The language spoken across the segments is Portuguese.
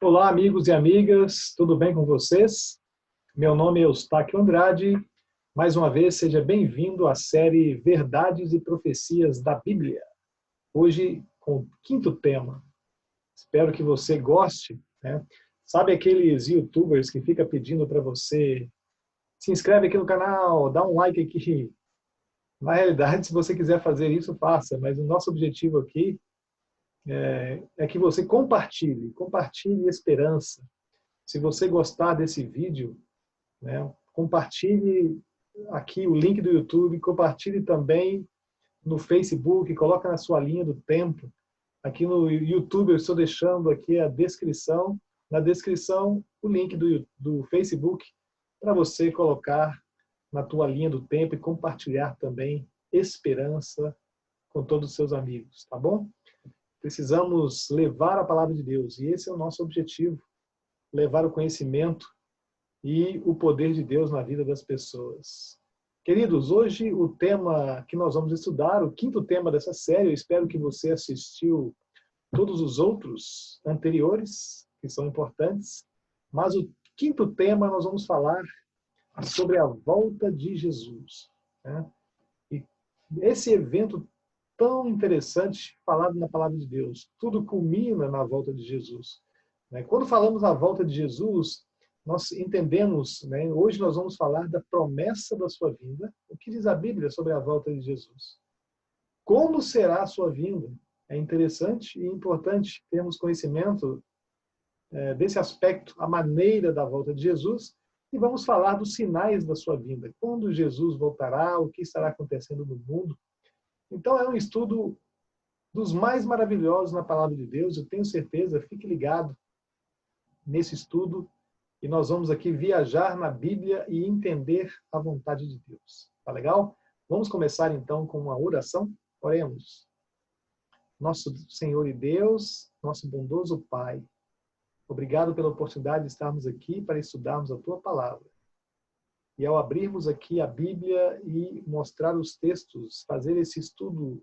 Olá, amigos e amigas, tudo bem com vocês? Meu nome é Eustáquio Andrade. Mais uma vez, seja bem-vindo à série Verdades e Profecias da Bíblia. Hoje, com o quinto tema. Espero que você goste, né? Sabe aqueles youtubers que ficam pedindo para você se inscreve aqui no canal, dá um like aqui. Na realidade, se você quiser fazer isso, faça, mas o nosso objetivo aqui é que você compartilhe esperança. Se você gostar desse vídeo, né, compartilhe aqui o link do YouTube, compartilhe também no Facebook, coloca na sua linha do tempo. Aqui no YouTube eu estou deixando aqui a descrição, na descrição o link do Facebook para você colocar na tua linha do tempo e compartilhar também esperança com todos os seus amigos, tá bom? Precisamos levar a palavra de Deus e esse é o nosso objetivo, levar o conhecimento e o poder de Deus na vida das pessoas. Queridos, hoje o tema que nós vamos estudar, o quinto tema dessa série, eu espero que você assistiu todos os outros anteriores, que são importantes, mas o quinto tema nós vamos falar sobre a volta de Jesus, né? E esse evento tão interessante falado na palavra de Deus, tudo culmina na volta de Jesus, né? Quando falamos na volta de Jesus, nós entendemos, né? Hoje nós vamos falar da promessa da sua vinda. O que diz a Bíblia sobre a volta de Jesus? Como será a sua vinda? É interessante e importante termos conhecimento desse aspecto, a maneira da volta de Jesus, e vamos falar dos sinais da sua vinda. Quando Jesus voltará, o que estará acontecendo no mundo. Então é um estudo dos mais maravilhosos na palavra de Deus, eu tenho certeza, fique ligado nesse estudo, e nós vamos aqui viajar na Bíblia e entender a vontade de Deus. Tá legal? Vamos começar então com uma oração? Oremos. Nosso Senhor e Deus, nosso bondoso Pai, obrigado pela oportunidade de estarmos aqui para estudarmos a Tua Palavra. E ao abrirmos aqui a Bíblia e mostrar os textos, fazer esse estudo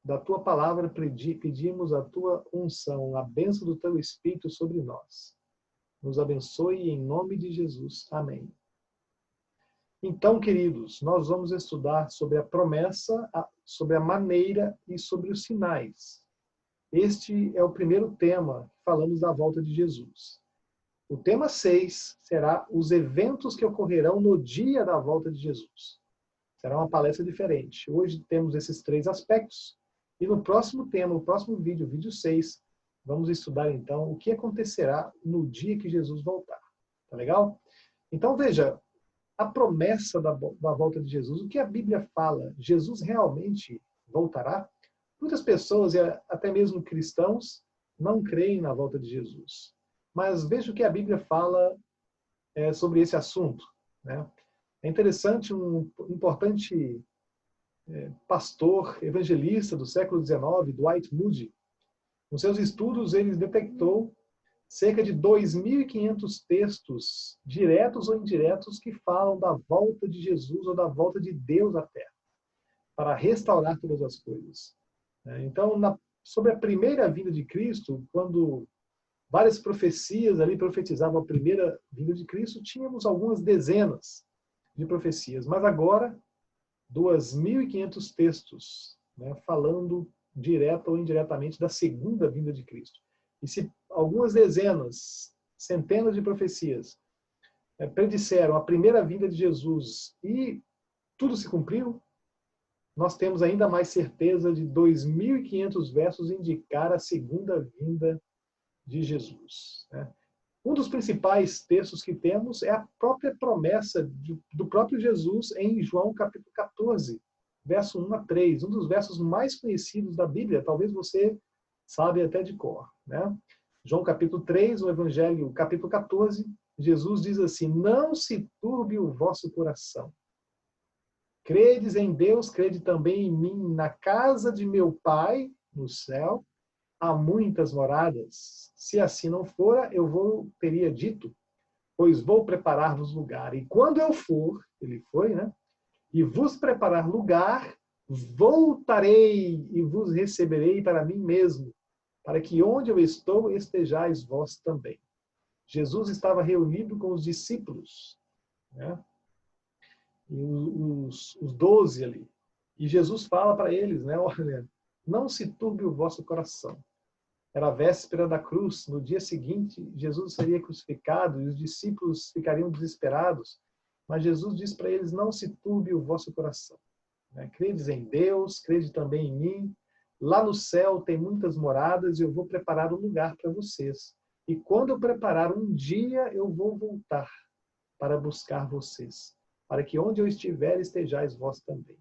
da Tua Palavra, pedimos a Tua unção, a bênção do Teu Espírito sobre nós. Nos abençoe em nome de Jesus. Amém. Então, queridos, nós vamos estudar sobre a promessa, sobre a maneira e sobre os sinais. Este é o primeiro tema que falamos da volta de Jesus. O tema 6 será os eventos que ocorrerão no dia da volta de Jesus. Será uma palestra diferente. Hoje temos esses 3 aspectos. E no próximo tema, no próximo vídeo, vídeo 6, vamos estudar, então, o que acontecerá no dia que Jesus voltar. Tá legal? Então, veja, a promessa da volta de Jesus, o que a Bíblia fala, Jesus realmente voltará? Muitas pessoas, e até mesmo cristãos, não creem na volta de Jesus. Mas veja o que a Bíblia fala sobre esse assunto, né? É interessante, um importante pastor, evangelista do século XIX, Dwight Moody, nos seus estudos, ele detectou cerca de 2.500 textos, diretos ou indiretos, que falam da volta de Jesus ou da volta de Deus à Terra, para restaurar todas as coisas. Então, sobre a primeira vinda de Cristo, quando várias profecias ali profetizavam a primeira vinda de Cristo, tínhamos algumas dezenas de profecias, mas agora, 2.500 textos, né, falando direta ou indiretamente da segunda vinda de Cristo. E se algumas dezenas, centenas de profecias predisseram a primeira vinda de Jesus e tudo se cumpriu, nós temos ainda mais certeza de 2.500 versos indicar a segunda vinda de Jesus, né? Um dos principais textos que temos é a própria promessa do próprio Jesus em João capítulo 14, verso 1 a 3, um dos versos mais conhecidos da Bíblia, talvez você sabe até de cor, né? João capítulo 3, o Evangelho capítulo 14, Jesus diz assim: não se turbe o vosso coração. Credes em Deus, crede também em mim. Na casa de meu Pai, no céu, há muitas moradas. Se assim não fora, eu teria dito, pois vou preparar-vos lugar. E quando eu for, ele foi, né? E vos preparar lugar, voltarei e vos receberei para mim mesmo, para que onde eu estou estejais vós também. Jesus estava reunido com os discípulos, né? E os 12 ali. E Jesus fala para eles, né? Olha, não se turbe o vosso coração. Era a véspera da cruz. No dia seguinte, Jesus seria crucificado e os discípulos ficariam desesperados. Mas Jesus diz para eles, não se turbe o vosso coração. Né? Credes em Deus, crede também em mim. Lá no céu tem muitas moradas e eu vou preparar um lugar para vocês. E quando eu preparar um dia, eu vou voltar para buscar vocês, para que onde eu estiver, estejais vós também.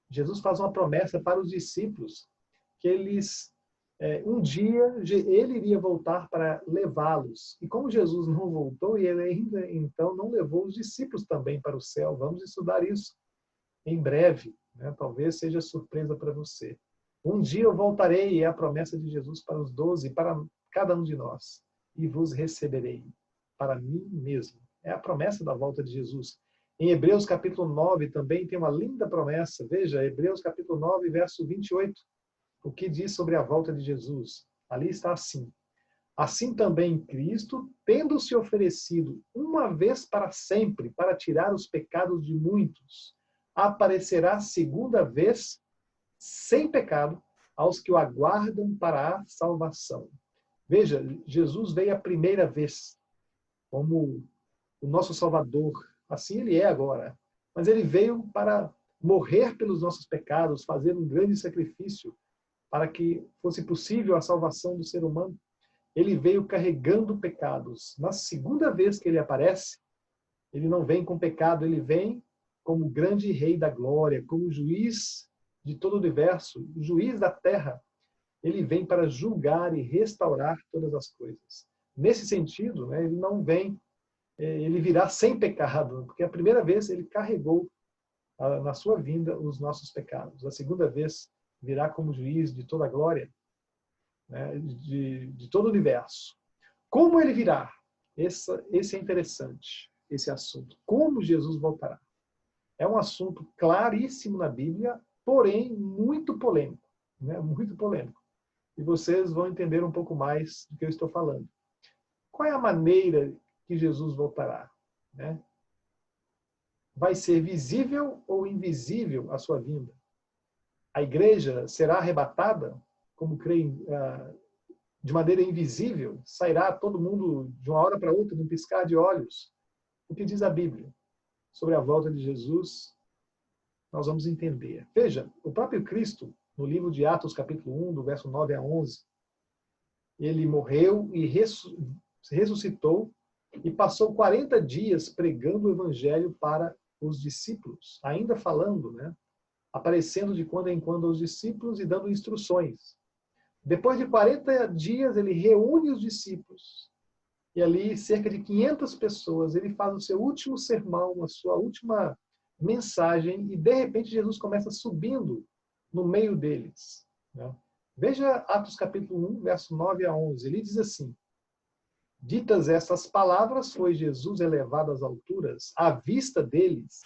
Jesus faz uma promessa para os discípulos, que eles, um dia, ele iria voltar para levá-los. E como Jesus não voltou, e ele ainda então não levou os discípulos também para o céu. Vamos estudar isso em breve, né? Talvez seja surpresa para você. Um dia eu voltarei, e é a promessa de Jesus para os 12, para cada um de nós, e vos receberei para mim mesmo. É a promessa da volta de Jesus. Em Hebreus capítulo 9 também tem uma linda promessa. Veja, Hebreus capítulo 9, verso 28. O que diz sobre a volta de Jesus? Ali está assim. Assim também Cristo, tendo se oferecido uma vez para sempre para tirar os pecados de muitos, aparecerá segunda vez sem pecado aos que o aguardam para a salvação. Veja, Jesus veio a primeira vez como o nosso Salvador. Assim ele é agora. Mas ele veio para morrer pelos nossos pecados, fazer um grande sacrifício para que fosse possível a salvação do ser humano. Ele veio carregando pecados. Na segunda vez que ele aparece, ele não vem com pecado, ele vem como grande rei da glória, como juiz de todo o universo, juiz da terra. Ele vem para julgar e restaurar todas as coisas. Nesse sentido, né, ele não vem, ele virá sem pecado, porque a primeira vez ele carregou na sua vinda os nossos pecados. A segunda vez virá como juiz de toda a glória, né, de todo o universo. Como ele virá? Esse é interessante, esse assunto. Como Jesus voltará? É um assunto claríssimo na Bíblia, porém muito polêmico, né? Muito polêmico. E vocês vão entender um pouco mais do que eu estou falando. Qual é a maneira que Jesus voltará? Né? Vai ser visível ou invisível a sua vinda? A igreja será arrebatada, como creem, de maneira invisível? Sairá todo mundo de uma hora para outra, num piscar de olhos? O que diz a Bíblia sobre a volta de Jesus? Nós vamos entender. Veja, o próprio Cristo, no livro de Atos, capítulo 1, do verso 9 a 11, ele morreu e ressuscitou e passou 40 dias pregando o evangelho para os discípulos, ainda falando, né? Aparecendo de quando em quando aos discípulos e dando instruções. Depois de 40 dias, ele reúne os discípulos. E ali, cerca de 500 pessoas, ele faz o seu último sermão, a sua última mensagem, e de repente Jesus começa subindo no meio deles. Né? Veja Atos capítulo 1, verso 9 a 11. Ele diz assim: ditas estas palavras, foi Jesus elevado às alturas, à vista deles,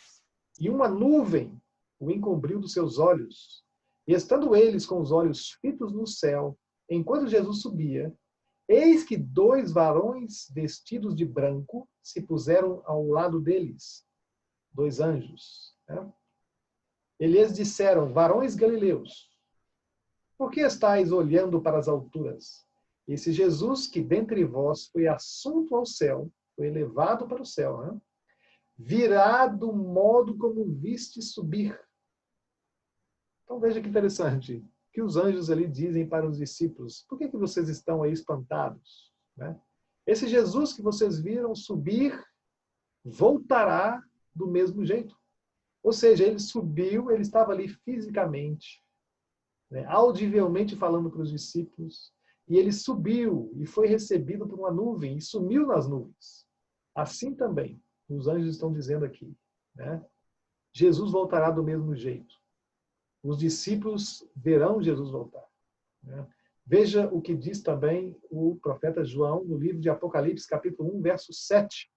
e uma nuvem o encobriu dos seus olhos. E estando eles com os olhos fitos no céu, enquanto Jesus subia, eis que 2 varões vestidos de branco se puseram ao lado deles, 2 anjos. Né? Eles disseram: varões galileus, por que estáis olhando para as alturas? Esse Jesus que dentre vós foi assunto ao céu, foi elevado para o céu, né? Virá do modo como viste subir. Então veja que interessante, que os anjos ali dizem para os discípulos: por que vocês estão aí espantados? Né? Esse Jesus que vocês viram subir, voltará do mesmo jeito. Ou seja, ele subiu, ele estava ali fisicamente, né, audivelmente falando para os discípulos, e ele subiu e foi recebido por uma nuvem e sumiu nas nuvens. Assim também, os anjos estão dizendo aqui, né? Jesus voltará do mesmo jeito. Os discípulos verão Jesus voltar. Né? Veja o que diz também o profeta João no livro de Apocalipse, capítulo 1, verso 7,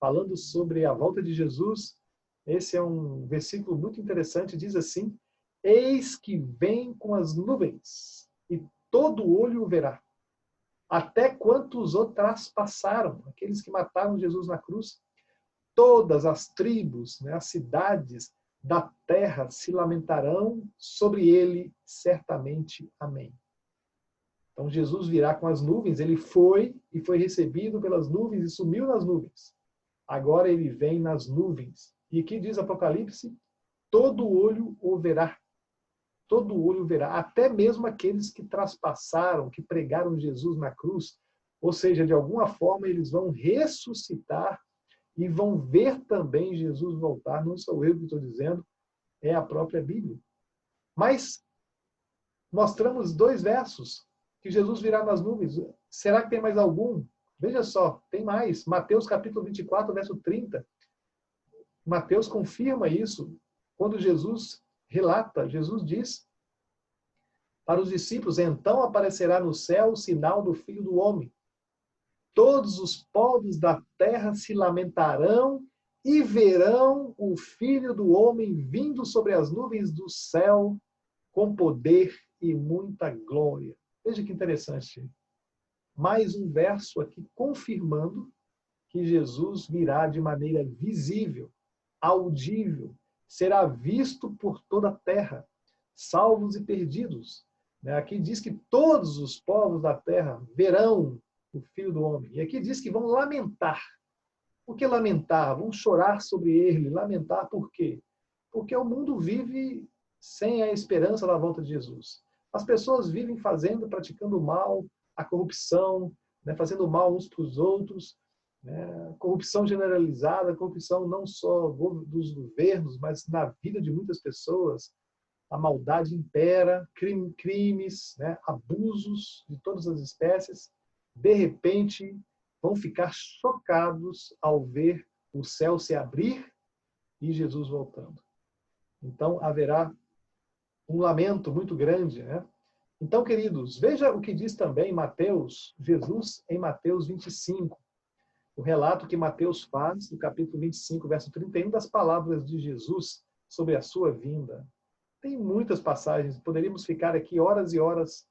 falando sobre a volta de Jesus. Esse é um versículo muito interessante, diz assim: eis que vem com as nuvens, e todo olho o verá, até quantos o traspassaram, aqueles que mataram Jesus na cruz. Todas as tribos, né, as cidades da terra se lamentarão sobre ele, certamente. Amém. Então Jesus virá com as nuvens, ele foi e foi recebido pelas nuvens e sumiu nas nuvens. Agora ele vem nas nuvens. E aqui diz Apocalipse, todo olho o verá. Todo olho verá, até mesmo aqueles que traspassaram, que pregaram Jesus na cruz. Ou seja, de alguma forma eles vão ressuscitar e vão ver também Jesus voltar. Não sou eu que estou dizendo, é a própria Bíblia. Mas mostramos 2 versos, que Jesus virá nas nuvens. Será que tem mais algum? Veja só, tem mais. Mateus capítulo 24, verso 30. Mateus confirma isso. Quando Jesus relata, Jesus diz para os discípulos, então aparecerá no céu o sinal do Filho do Homem. Todos os povos da terra se lamentarão e verão o Filho do Homem vindo sobre as nuvens do céu com poder e muita glória. Veja que interessante. Mais um verso aqui confirmando que Jesus virá de maneira visível, audível, será visto por toda a terra, salvos e perdidos. Aqui diz que todos os povos da terra verão o Filho do Homem. E aqui diz que vão lamentar. Por que lamentar? Vão chorar sobre ele. Lamentar por quê? Porque o mundo vive sem a esperança da volta de Jesus. As pessoas vivem fazendo, praticando mal, a corrupção, fazendo mal uns para os outros, corrupção generalizada, corrupção não só dos governos, mas na vida de muitas pessoas. A maldade impera, crimes, abusos de todas as espécies. De repente, vão ficar chocados ao ver o céu se abrir e Jesus voltando. Então, haverá um lamento muito grande. Então, queridos, veja o que diz também Mateus, Jesus em Mateus 25. O relato que Mateus faz, no capítulo 25, verso 31, das palavras de Jesus sobre a sua vinda. Tem muitas passagens, poderíamos ficar aqui horas e horas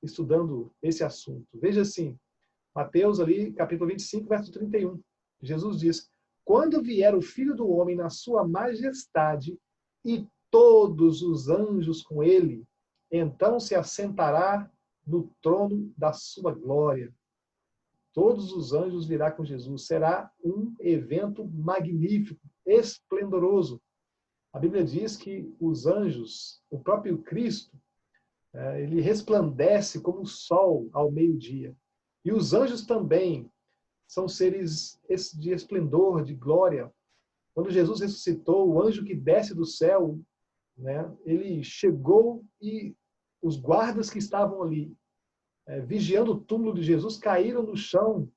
estudando esse assunto. Veja assim, Mateus ali, capítulo 25, verso 31. Jesus diz, quando vier o Filho do Homem na sua majestade e todos os anjos com ele, então se assentará no trono da sua glória. Todos os anjos virá com Jesus. Será um evento magnífico, esplendoroso. A Bíblia diz que os anjos, o próprio Cristo, ele resplandece como o sol ao meio-dia. E os anjos também são seres de esplendor, de glória. Quando Jesus ressuscitou, o anjo que desce do céu, ele chegou e os guardas que estavam ali, vigiando o túmulo de Jesus, caíram no chão,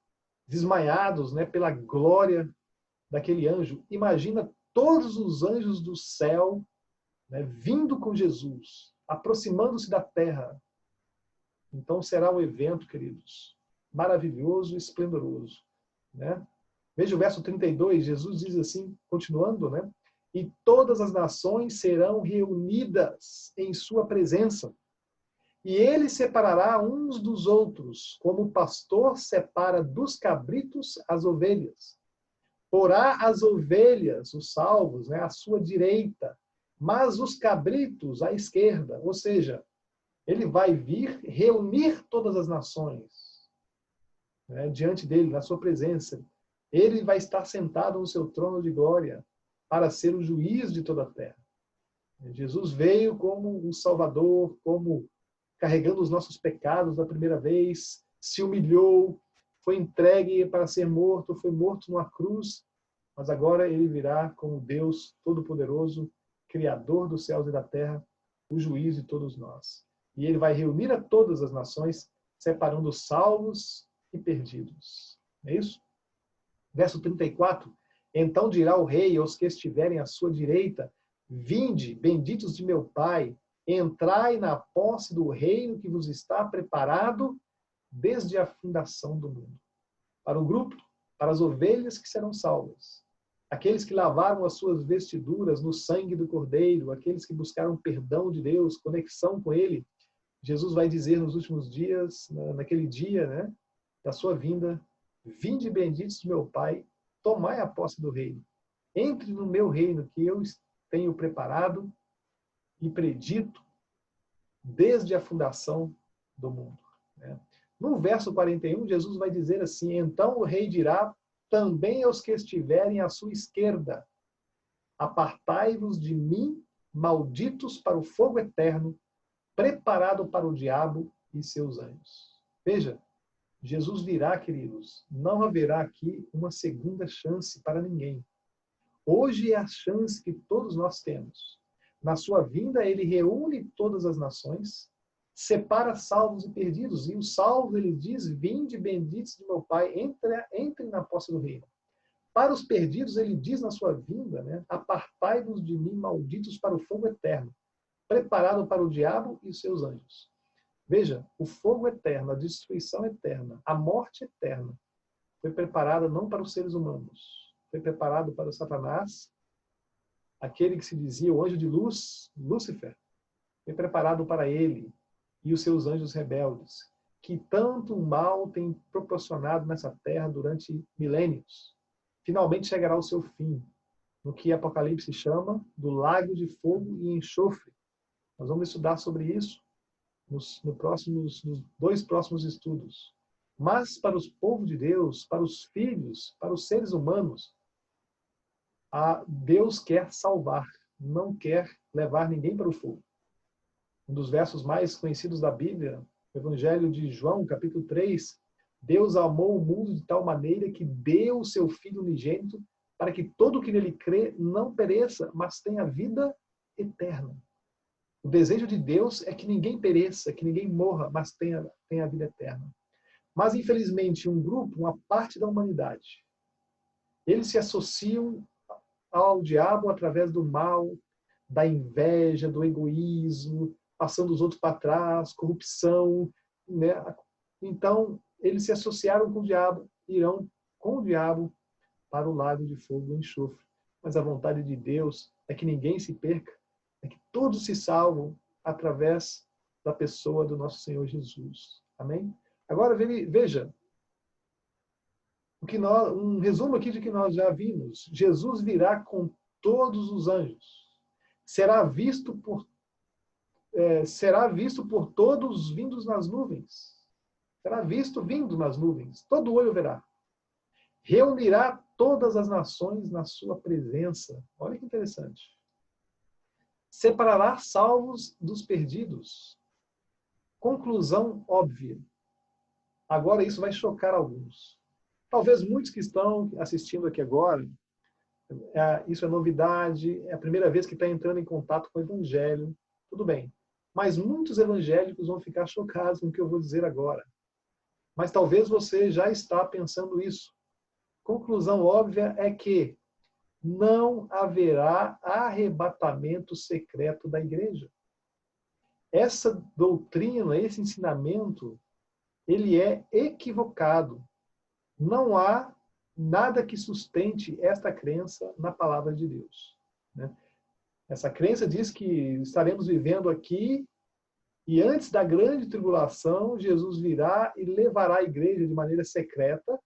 desmaiados, pela glória daquele anjo. Imagina todos os anjos do céu, vindo com Jesus, aproximando-se da terra. Então será um evento, queridos, maravilhoso e esplendoroso. Veja o verso 32, Jesus diz assim, continuando, e todas as nações serão reunidas em sua presença. E ele separará uns dos outros, como o pastor separa dos cabritos as ovelhas. Porá as ovelhas, os salvos, à sua direita, mas os cabritos à esquerda. Ou seja, ele vai vir reunir todas as nações diante dele, na sua presença. Ele vai estar sentado no seu trono de glória para ser o juiz de toda a terra. Jesus veio como um Salvador, como carregando os nossos pecados da primeira vez, se humilhou, foi entregue para ser morto, foi morto numa cruz, mas agora ele virá como Deus Todo-Poderoso, Criador dos céus e da terra, o juiz de todos nós. E ele vai reunir a todas as nações, separando os salvos e perdidos. É isso? Verso 34. Então dirá o rei aos que estiverem à sua direita, vinde, benditos de meu Pai, entrai na posse do reino que vos está preparado desde a fundação do mundo. Para o grupo, para as ovelhas que serão salvas. Aqueles que lavaram as suas vestiduras no sangue do Cordeiro, aqueles que buscaram perdão de Deus, conexão com Ele. Jesus vai dizer nos últimos dias, naquele dia, da sua vinda. Vinde benditos do meu Pai, tomai a posse do reino. Entre no meu reino que eu tenho preparado e predito desde a fundação do mundo. No verso 41, Jesus vai dizer assim: então o rei dirá também aos que estiverem à sua esquerda: apartai-vos de mim, malditos, para o fogo eterno, preparado para o diabo e seus anjos. Veja, Jesus virá, queridos. Não haverá aqui uma segunda chance para ninguém. Hoje é a chance que todos nós temos. Na sua vinda, ele reúne todas as nações, separa salvos e perdidos. E os salvos, ele diz: vinde benditos de meu Pai, entrem na posse do reino. Para os perdidos, ele diz na sua vinda, apartai-vos de mim, malditos, para o fogo eterno, preparado para o diabo e os seus anjos. Veja, o fogo eterno, a destruição eterna, a morte eterna, foi preparada não para os seres humanos, foi preparado para o Satanás, aquele que se dizia o anjo de luz, Lúcifer, foi preparado para ele e os seus anjos rebeldes, que tanto mal têm proporcionado nessa terra durante milênios. Finalmente chegará ao seu fim, no que Apocalipse chama do lago de fogo e enxofre. Nós vamos estudar sobre isso nos dois próximos estudos. Mas para os povos de Deus, para os filhos, para os seres humanos, Deus quer salvar, não quer levar ninguém para o fogo. Um dos versos mais conhecidos da Bíblia, o Evangelho de João, capítulo 3, Deus amou o mundo de tal maneira que deu o seu Filho unigênito para que todo o que nele crê não pereça, mas tenha vida eterna. O desejo de Deus é que ninguém pereça, que ninguém morra, mas tenha a vida eterna. Mas, infelizmente, um grupo, uma parte da humanidade, eles se associam ao diabo através do mal, da inveja, do egoísmo, passando os outros para trás, corrupção. Então, eles se associaram com o diabo, irão com o diabo para o lago de fogo e enxofre. Mas a vontade de Deus é que ninguém se perca, é que todos se salvam através da pessoa do nosso Senhor Jesus. Amém? Agora, veja, um resumo aqui de que nós já vimos. Jesus virá com todos os anjos. Será visto por todos vindos nas nuvens. Será visto vindo nas nuvens. Todo olho verá. Reunirá todas as nações na sua presença. Olha que interessante. Separará salvos dos perdidos. Conclusão óbvia. Agora isso vai chocar alguns. Talvez muitos que estão assistindo aqui agora, isso é novidade, é a primeira vez que está entrando em contato com o Evangelho. Tudo bem. Mas muitos evangélicos vão ficar chocados com o que eu vou dizer agora. Mas talvez você já está pensando isso. Conclusão óbvia é que não haverá arrebatamento secreto da igreja. Essa doutrina, esse ensinamento, ele é equivocado. Não há nada que sustente esta crença na palavra de Deus. Essa crença diz que estaremos vivendo aqui e antes da grande tribulação, Jesus virá e levará a igreja de maneira secreta.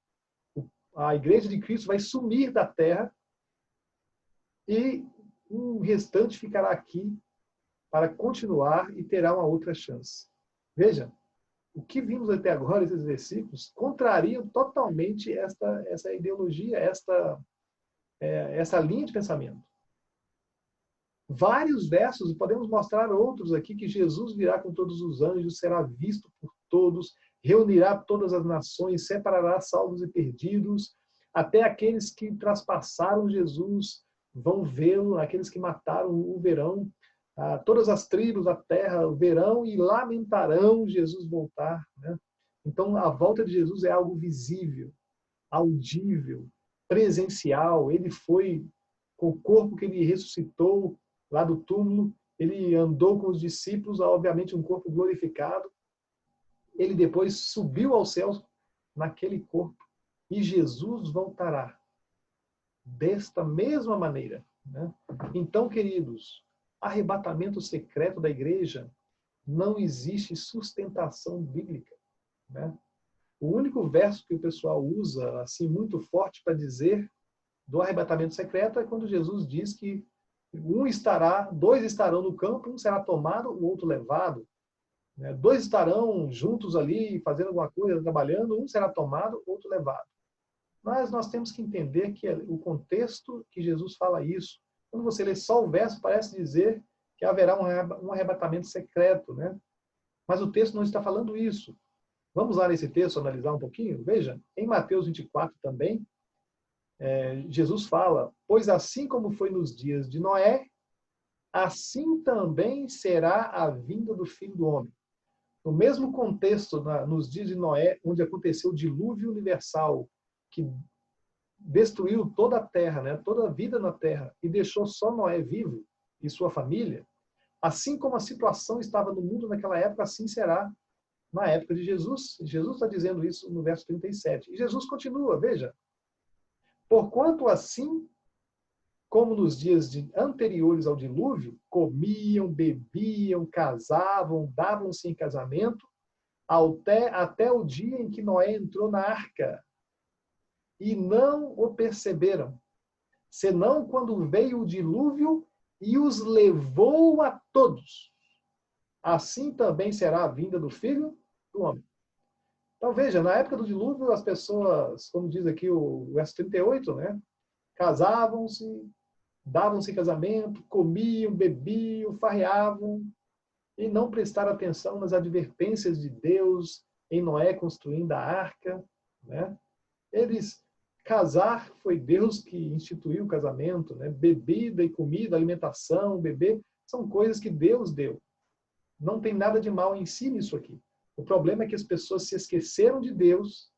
A igreja de Cristo vai sumir da terra e o restante ficará aqui para continuar e terá uma outra chance. Veja, o que vimos até agora, esses versículos, contrariam totalmente essa ideologia, essa linha de pensamento. Vários versos, podemos mostrar outros aqui, que Jesus virá com todos os anjos, será visto por todos, reunirá todas as nações, separará salvos e perdidos, até aqueles que traspassaram Jesus vão vê-lo, aqueles que mataram o verão, todas as tribos da terra verão e lamentarão Jesus voltar. Então, a volta de Jesus é algo visível, audível, presencial. Ele foi com o corpo que ele ressuscitou lá do túmulo, ele andou com os discípulos, obviamente um corpo glorificado. Ele depois subiu aos céus naquele corpo e Jesus voltará desta mesma maneira. Então, queridos, arrebatamento secreto da igreja não existe sustentação bíblica. O único verso que o pessoal usa assim muito forte para dizer do arrebatamento secreto é quando Jesus diz que dois estarão no campo, um será tomado, o outro levado. Né? Dois estarão juntos ali, fazendo alguma coisa, trabalhando, um será tomado, outro levado. Mas nós temos que entender que o contexto que Jesus fala isso, quando você lê só o verso, parece dizer que haverá um arrebatamento secreto, né? Mas o texto não está falando isso. Vamos lá nesse texto, analisar um pouquinho? Veja, em Mateus 24 também, Jesus fala, pois assim como foi nos dias de Noé, assim também será a vinda do Filho do Homem. No mesmo contexto, nos dias de Noé, onde aconteceu o dilúvio universal, que destruiu toda a terra, né, toda a vida na terra, e deixou só Noé vivo e sua família, assim como a situação estava no mundo naquela época, assim será na época de Jesus. Jesus está dizendo isso no verso 37. E Jesus continua, veja, porquanto assim como nos dias anteriores ao dilúvio, comiam, bebiam, casavam, davam-se em casamento, até o dia em que Noé entrou na arca. E não o perceberam, senão quando veio o dilúvio e os levou a todos. Assim também será a vinda do Filho do Homem. Então veja, na época do dilúvio, as pessoas, como diz aqui o verso 38, né, casavam-se, davam-se em casamento, comiam, bebiam, farreavam, e não prestaram atenção nas advertências de Deus em Noé construindo a arca. Né? Casar foi Deus que instituiu o casamento, né? Bebida e comida, alimentação, beber, são coisas que Deus deu. Não tem nada de mal em si nisso aqui. O problema é que as pessoas se esqueceram de Deus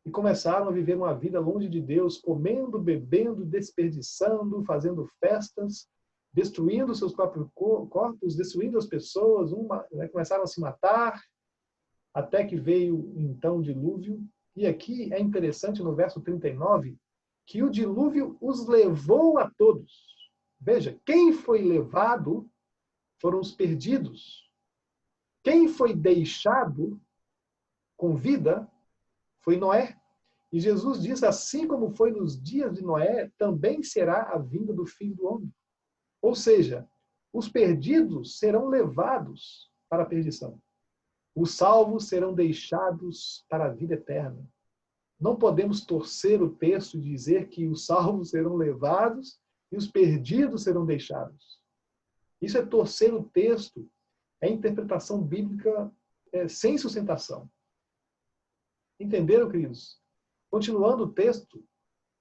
e começaram a viver uma vida longe de Deus, comendo, bebendo, desperdiçando, fazendo festas, destruindo seus próprios corpos, destruindo as pessoas, né, começaram a se matar, até que veio então o dilúvio. E aqui é interessante no verso 39, que o dilúvio os levou a todos. Veja, quem foi levado foram os perdidos. Quem foi deixado com vida foi Noé. E Jesus diz, assim como foi nos dias de Noé, também será a vinda do Filho do Homem. Ou seja, os perdidos serão levados para a perdição. Os salvos serão deixados para a vida eterna. Não podemos torcer o texto e dizer que os salvos serão levados e os perdidos serão deixados. Isso é torcer o texto, é interpretação bíblica sem sustentação. Entenderam, queridos? Continuando o texto,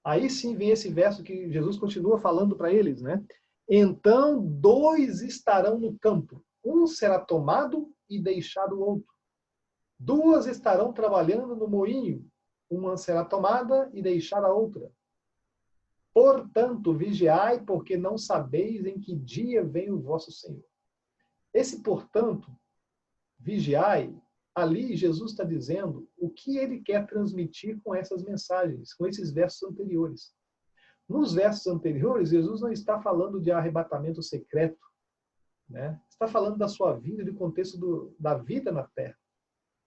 aí sim vem esse verso que Jesus continua falando para eles, né? Então, dois estarão no campo, um será tomado e deixado o outro. Duas estarão trabalhando no moinho, uma será tomada e deixada a outra. Portanto, vigiai, porque não sabeis em que dia vem o vosso Senhor. Esse, portanto, vigiai, ali Jesus está dizendo o que ele quer transmitir com essas mensagens, com esses versos anteriores. Nos versos anteriores, Jesus não está falando de arrebatamento secreto, né? Está falando da sua vida, do contexto da vida na terra.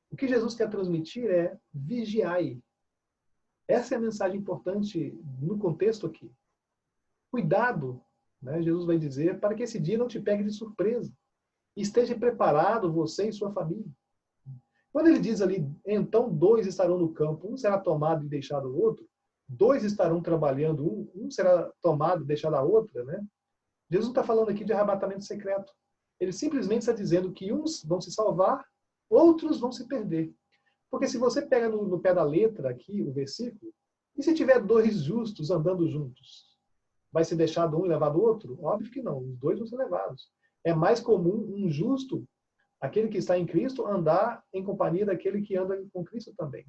O que Jesus quer transmitir é vigiai. Essa é a mensagem importante no contexto aqui. Cuidado, né, Jesus vai dizer, para que esse dia não te pegue de surpresa. Esteja preparado, você e sua família. Quando ele diz ali, então dois estarão no campo, um será tomado e deixado o outro, dois estarão trabalhando, um será tomado e deixado a outra, né? Jesus não está falando aqui de arrebatamento secreto. Ele simplesmente está dizendo que uns vão se salvar, outros vão se perder. Porque se você pega no pé da letra aqui, o versículo, e se tiver dois justos andando juntos? Vai ser deixado um e levado o outro? Óbvio que não, os dois vão ser levados. É mais comum um justo, aquele que está em Cristo, andar em companhia daquele que anda com Cristo também.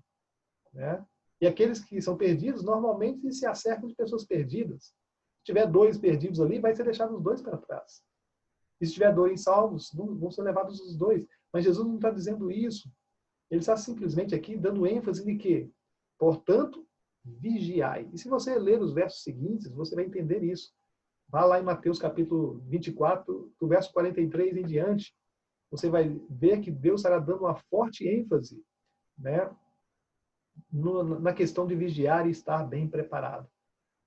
Né? E aqueles que são perdidos, normalmente se acercam de pessoas perdidas. Se tiver dois perdidos ali, vai ser deixado os dois para trás. E se tiver dois salvos, vão ser levados os dois. Mas Jesus não está dizendo isso. Ele está simplesmente aqui dando ênfase em que, portanto, vigiai. E se você ler os versos seguintes, você vai entender isso. Vá lá em Mateus capítulo 24, do verso 43 em diante, você vai ver que Deus estará dando uma forte ênfase, né, na questão de vigiar e estar bem preparado.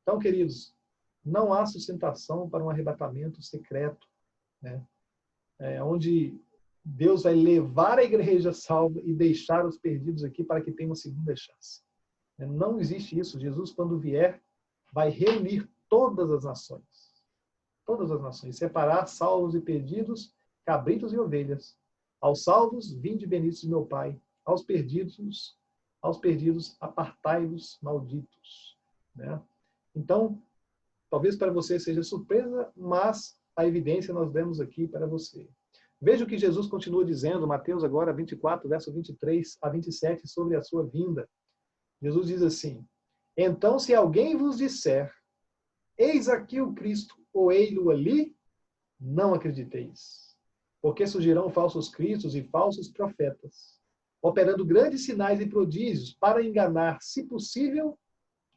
Então, queridos, não há sustentação para um arrebatamento secreto, né? Onde Deus vai levar a igreja salva e deixar os perdidos aqui para que tenham uma segunda chance. Não existe isso. Jesus, quando vier, vai reunir todas as nações, separar salvos e perdidos, cabritos e ovelhas. Aos salvos, vinde benditos de meu Pai. Aos perdidos, apartai-vos, malditos. Né? Então, talvez para você seja surpresa, mas a evidência nós demos aqui para você. Veja o que Jesus continua dizendo, Mateus agora 24, verso 23 a 27, sobre a sua vinda. Jesus diz assim: então, se alguém vos disser, eis aqui o Cristo, ou ei-lo ali, não acrediteis. Porque surgirão falsos cristos e falsos profetas, operando grandes sinais e prodígios para enganar, se possível,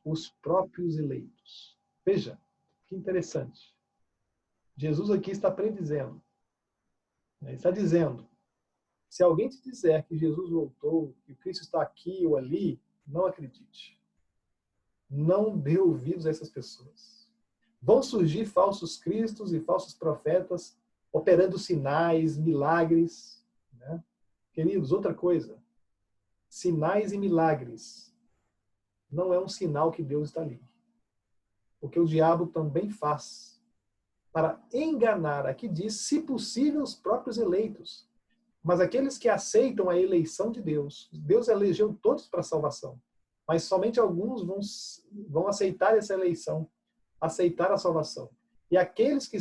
os próprios eleitos. Veja, que interessante. Jesus aqui está predizendo. Ele está dizendo, se alguém te disser que Jesus voltou, que Cristo está aqui ou ali, não acredite. Não dê ouvidos a essas pessoas. Vão surgir falsos cristos e falsos profetas operando sinais, milagres. Né? Queridos, outra coisa. Sinais e milagres não é um sinal que Deus está ali. Porque o diabo também faz para enganar, aqui diz, se possível, os próprios eleitos. Mas aqueles que aceitam a eleição de Deus, Deus elegeu todos para a salvação. Mas somente alguns vão aceitar essa eleição, aceitar a salvação. E aqueles que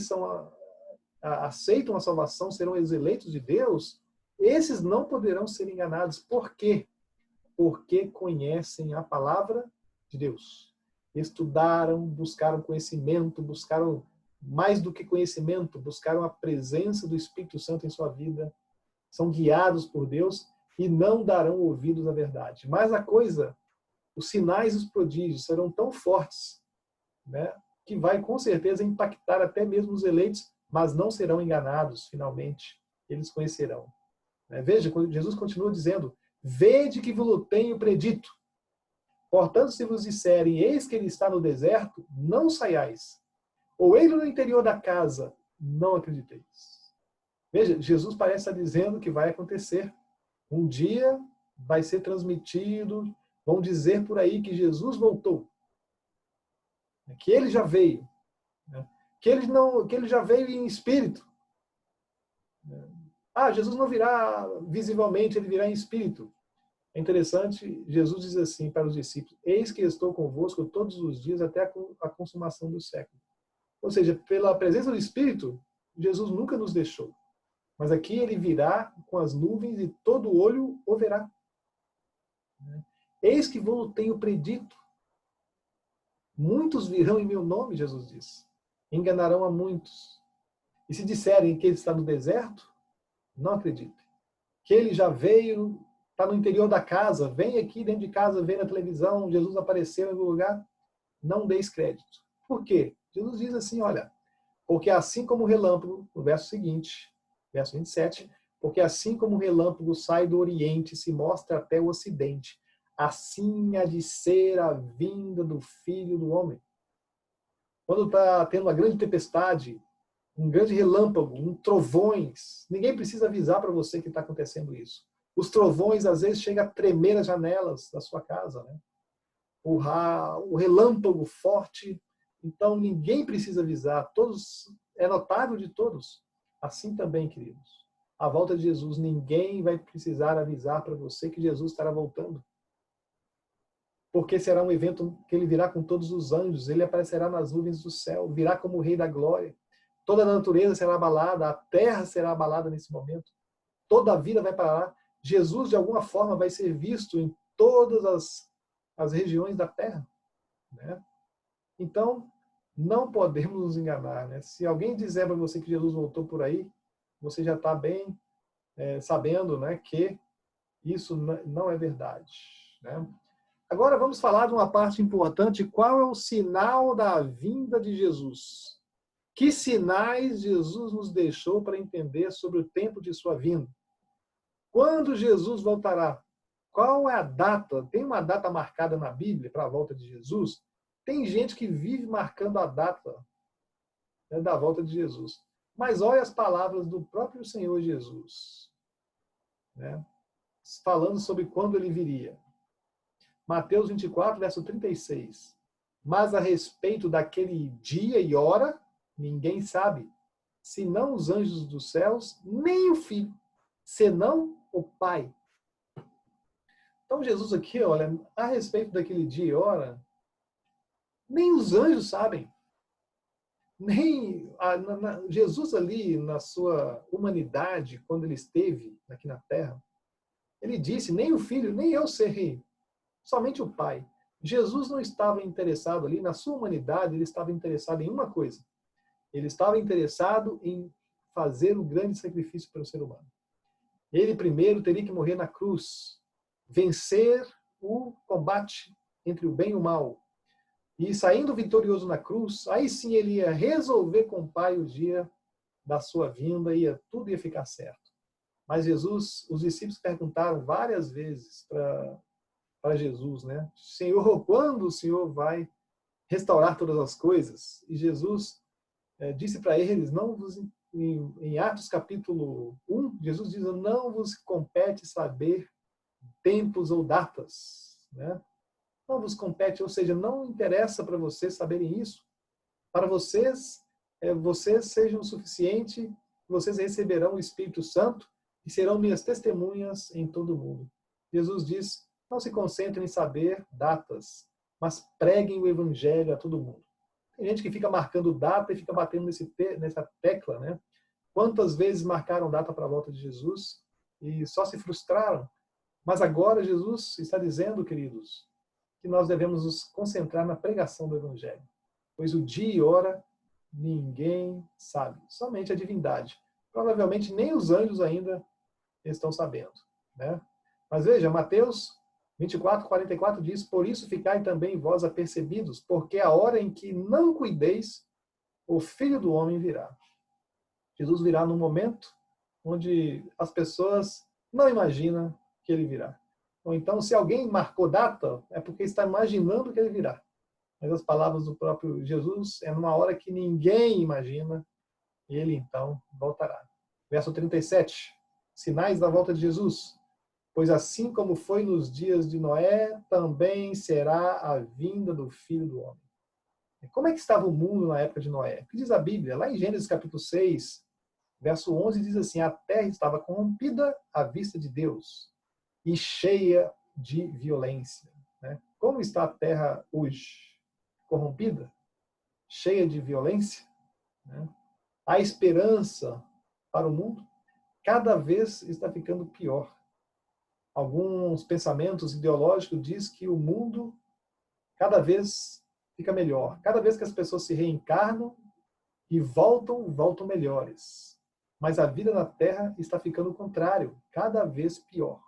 aceitam a salvação, serão os eleitos de Deus, esses não poderão ser enganados. Por quê? Porque conhecem a palavra de Deus. Estudaram, buscaram conhecimento, buscaram mais do que conhecimento, buscaram a presença do Espírito Santo em sua vida, são guiados por Deus e não darão ouvidos à verdade. Mas a coisa, os sinais e os prodígios serão tão fortes, né, que vai com certeza impactar até mesmo os eleitos, mas não serão enganados, finalmente, eles conhecerão. Veja, Jesus continua dizendo, vede que vos tenho predito. Portanto, se vos disserem, eis que ele está no deserto, não saiais. Ou ele no interior da casa, não acrediteis. Veja, Jesus parece estar dizendo que vai acontecer. Um dia vai ser transmitido, vão dizer por aí que Jesus voltou. Que ele já veio. Que ele já veio em espírito. Jesus não virá visivelmente, ele virá em espírito. É interessante, Jesus diz assim para os discípulos, eis que estou convosco todos os dias até a consumação do século. Ou seja, pela presença do Espírito, Jesus nunca nos deixou. Mas aqui ele virá com as nuvens e todo olho o verá. Eis que vos tenho predito. Muitos virão em meu nome, Jesus diz. Enganarão a muitos. E se disserem que ele está no deserto, não acreditem. Que ele já veio, está no interior da casa, vem aqui dentro de casa, vem na televisão, Jesus apareceu em algum lugar, não deis crédito. Por quê? Jesus diz assim, olha, porque assim como o relâmpago, no verso seguinte, verso 27, porque assim como o relâmpago sai do Oriente e se mostra até o Ocidente, assim há de ser a vinda do Filho do Homem. Quando está tendo uma grande tempestade, um grande relâmpago, trovões, ninguém precisa avisar para você que está acontecendo isso. Os trovões, às vezes, chegam a tremer as janelas da sua casa. Né? O relâmpago forte. Então, ninguém precisa avisar. Todos, é notável de todos. Assim também, queridos. À volta de Jesus, ninguém vai precisar avisar para você que Jesus estará voltando. Porque será um evento que ele virá com todos os anjos, ele aparecerá nas nuvens do céu, virá como o Rei da Glória. Toda a natureza será abalada, a terra será abalada nesse momento. Toda a vida vai parar. Jesus, de alguma forma, vai ser visto em todas as regiões da terra. Né? Então, não podemos nos enganar. Né? Se alguém dizer para você que Jesus voltou por aí, você já está bem sabendo, né, que isso não é verdade. Né? Agora vamos falar de uma parte importante. Qual é o sinal da vinda de Jesus? Que sinais Jesus nos deixou para entender sobre o tempo de sua vinda? Quando Jesus voltará? Qual é a data? Tem uma data marcada na Bíblia para a volta de Jesus? Tem gente que vive marcando a data, né, da volta de Jesus. Mas olha as palavras do próprio Senhor Jesus, né, falando sobre quando ele viria. Mateus 24, verso 36. Mas a respeito daquele dia e hora, ninguém sabe, senão os anjos dos céus, nem o Filho, senão o Pai. Então Jesus aqui, olha, a respeito daquele dia e hora, nem os anjos sabem. Nem Jesus ali, na sua humanidade, quando ele esteve aqui na Terra, ele disse, nem o Filho, nem eu sei, somente o Pai. Jesus não estava interessado ali, na sua humanidade, ele estava interessado em uma coisa. Ele estava interessado em fazer o grande sacrifício para o ser humano. Ele primeiro teria que morrer na cruz, vencer o combate entre o bem e o mal. E saindo vitorioso na cruz, aí sim ele ia resolver com o Pai o dia da sua vinda, tudo ia ficar certo. Mas Jesus, os discípulos perguntaram várias vezes para Jesus, né? Senhor, quando o Senhor vai restaurar todas as coisas? E Jesus disse para eles, não vos, em Atos capítulo 1, Jesus diz, não vos compete saber tempos ou datas, né? Não vos compete, ou seja, não interessa para vocês saberem isso. Para vocês, vocês sejam o suficiente, vocês receberão o Espírito Santo e serão minhas testemunhas em todo o mundo. Jesus diz, não se concentrem em saber datas, mas preguem o Evangelho a todo mundo. Tem gente que fica marcando data e fica batendo nessa tecla, né? Quantas vezes marcaram data para a volta de Jesus e só se frustraram? Mas agora Jesus está dizendo, queridos, que nós devemos nos concentrar na pregação do Evangelho. Pois o dia e hora ninguém sabe, somente a divindade. Provavelmente nem os anjos ainda estão sabendo, né? Mas veja, Mateus 24, 44 diz, por isso ficai também vós apercebidos, porque a hora em que não cuideis, o Filho do Homem virá. Jesus virá num momento onde as pessoas não imaginam que ele virá. Ou então, se alguém marcou data, é porque está imaginando que ele virá. Mas as palavras do próprio Jesus é numa hora que ninguém imagina, ele então voltará. Verso 37, sinais da volta de Jesus. Pois assim como foi nos dias de Noé, também será a vinda do Filho do Homem. Como é que estava o mundo na época de Noé? O que diz a Bíblia? Lá em Gênesis capítulo 6, verso 11, diz assim, a terra estava corrompida à vista de Deus e cheia de violência. Né? Como está a terra hoje? Corrompida? Cheia de violência? Né? A esperança para o mundo cada vez está ficando pior. Alguns pensamentos ideológicos dizem que o mundo cada vez fica melhor. Cada vez que as pessoas se reencarnam e voltam melhores. Mas a vida na Terra está ficando o contrário, cada vez pior.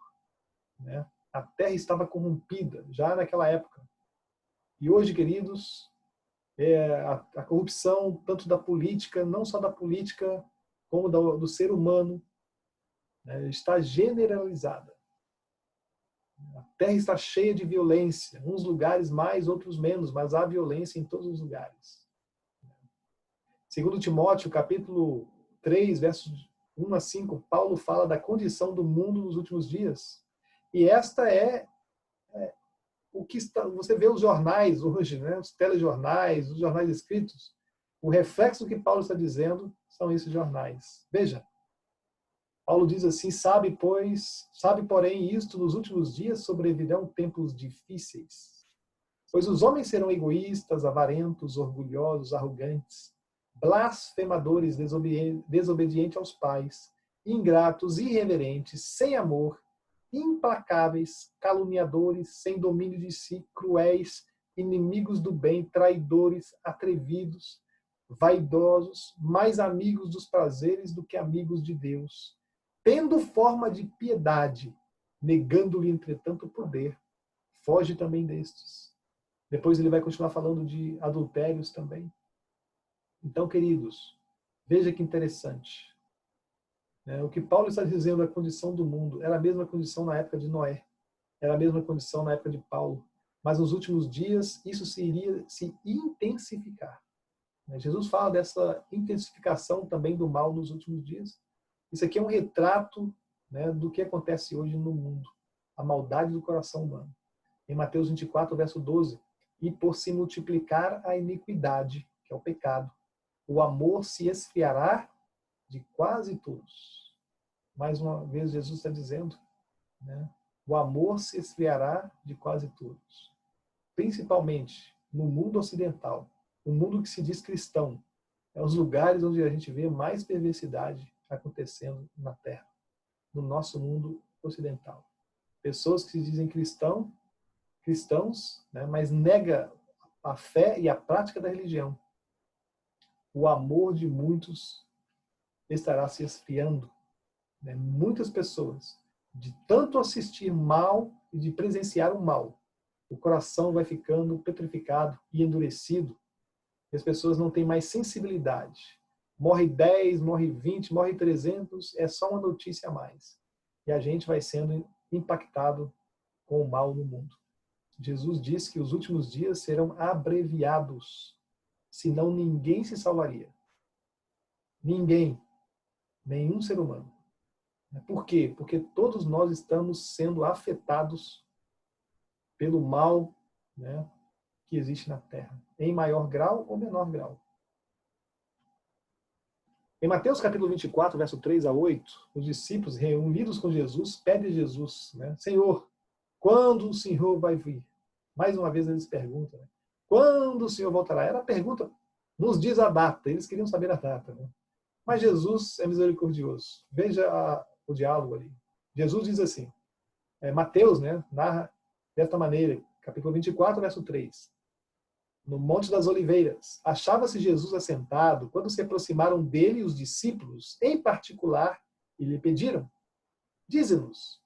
Né? A Terra estava corrompida já naquela época. E hoje, queridos, a corrupção, tanto da política, não só da política, como do ser humano, né, está generalizada. A terra está cheia de violência, uns lugares mais, outros menos, mas há violência em todos os lugares. Segundo Timóteo, capítulo 3, versos 1 a 5, Paulo fala da condição do mundo nos últimos dias. E esta é o que está, você vê os jornais hoje, né, os telejornais, os jornais escritos, o reflexo do que Paulo está dizendo são esses jornais. Veja, Paulo diz assim, sabe, porém, isto, nos últimos dias sobrevirão tempos difíceis. Pois os homens serão egoístas, avarentos, orgulhosos, arrogantes, blasfemadores, desobedientes aos pais, ingratos, irreverentes, sem amor, implacáveis, caluniadores, sem domínio de si, cruéis, inimigos do bem, traidores, atrevidos, vaidosos, mais amigos dos prazeres do que amigos de Deus, tendo forma de piedade, negando-lhe, entretanto, o poder. Foge também destes. Depois ele vai continuar falando de adultérios também. Então, queridos, veja que interessante. O que Paulo está dizendo da condição do mundo era a mesma condição na época de Noé. era a mesma condição na época de Paulo. Mas nos últimos dias, isso iria se intensificar. Jesus fala dessa intensificação também do mal nos últimos dias. Isso aqui é um retrato, né, do que acontece hoje no mundo. A maldade do coração humano. Em Mateus 24, verso 12. E por se multiplicar a iniquidade, que é o pecado, o amor se esfriará de quase todos. Mais uma vez Jesus está dizendo, né, o amor se esfriará de quase todos. Principalmente no mundo ocidental, o mundo que se diz cristão, é os lugares onde a gente vê mais perversidade acontecendo na Terra, no nosso mundo ocidental. Pessoas que se dizem cristãos, né, mas nega a fé e a prática da religião. O amor de muitos estará se esfriando. Né? Muitas pessoas, de tanto assistir mal e de presenciar o mal, o coração vai ficando petrificado e endurecido. E as pessoas não têm mais sensibilidade. Morre 10, morre 20, morre 300, é só uma notícia a mais. E a gente vai sendo impactado com o mal no mundo. Jesus disse que os últimos dias serão abreviados, senão ninguém se salvaria. Ninguém, nenhum ser humano. Por quê? Porque todos nós estamos sendo afetados pelo mal, né, que existe na Terra, em maior grau ou menor grau. Em Mateus capítulo 24, verso 3 a 8, os discípulos reunidos com Jesus pedem a Jesus, né, Senhor, quando o Senhor vai vir? Mais uma vez eles perguntam, né, quando o Senhor voltará? Era a pergunta, nos diz a data, eles queriam saber a data. Né? Mas Jesus é misericordioso. Veja o diálogo ali. Jesus diz assim, Mateus, né, narra desta maneira, capítulo 24, verso 3. No Monte das Oliveiras, achava-se Jesus assentado quando se aproximaram dele os discípulos, em particular, e lhe pediram, dize-nos,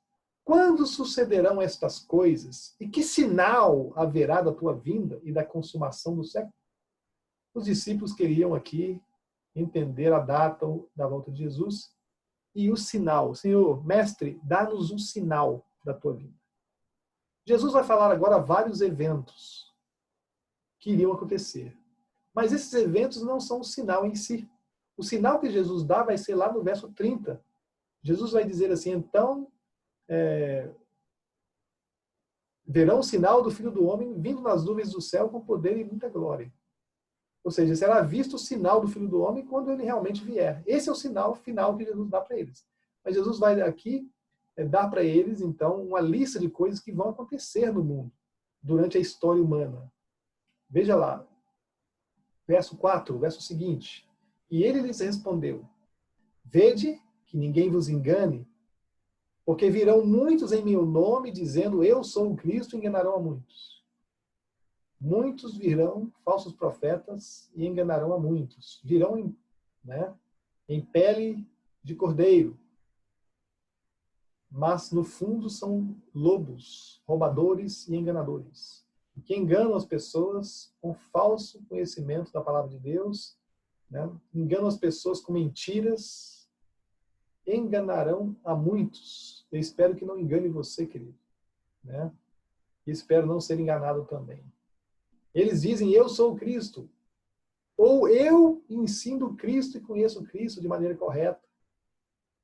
quando sucederão estas coisas e que sinal haverá da tua vinda e da consumação do século? Os discípulos queriam aqui entender a data da volta de Jesus e o sinal. Senhor, mestre, dá-nos um sinal da tua vinda. Jesus vai falar agora vários eventos que iriam acontecer. Mas esses eventos não são o sinal em si. O sinal que Jesus dá vai ser lá no verso 30. Jesus vai dizer assim, então, verão o sinal do Filho do Homem vindo nas nuvens do céu com poder e muita glória. Ou seja, será visto o sinal do Filho do Homem quando ele realmente vier. Esse é o sinal final que Jesus dá para eles. Mas Jesus vai aqui dar para eles, então, uma lista de coisas que vão acontecer no mundo durante a história humana. Veja lá, verso 4, verso seguinte. E ele lhes respondeu, vede que ninguém vos engane, porque virão muitos em meu nome, dizendo, eu sou o Cristo, e enganarão a muitos. Muitos virão, falsos profetas, e enganarão a muitos. Virão em pele de cordeiro, mas no fundo são lobos, roubadores e enganadores, que enganam as pessoas com falso conhecimento da palavra de Deus, né? Enganam as pessoas com mentiras, enganarão a muitos. Eu espero que não engane você, querido. Né? E espero não ser enganado também. Eles dizem, eu sou o Cristo. Ou eu ensino Cristo e conheço Cristo de maneira correta.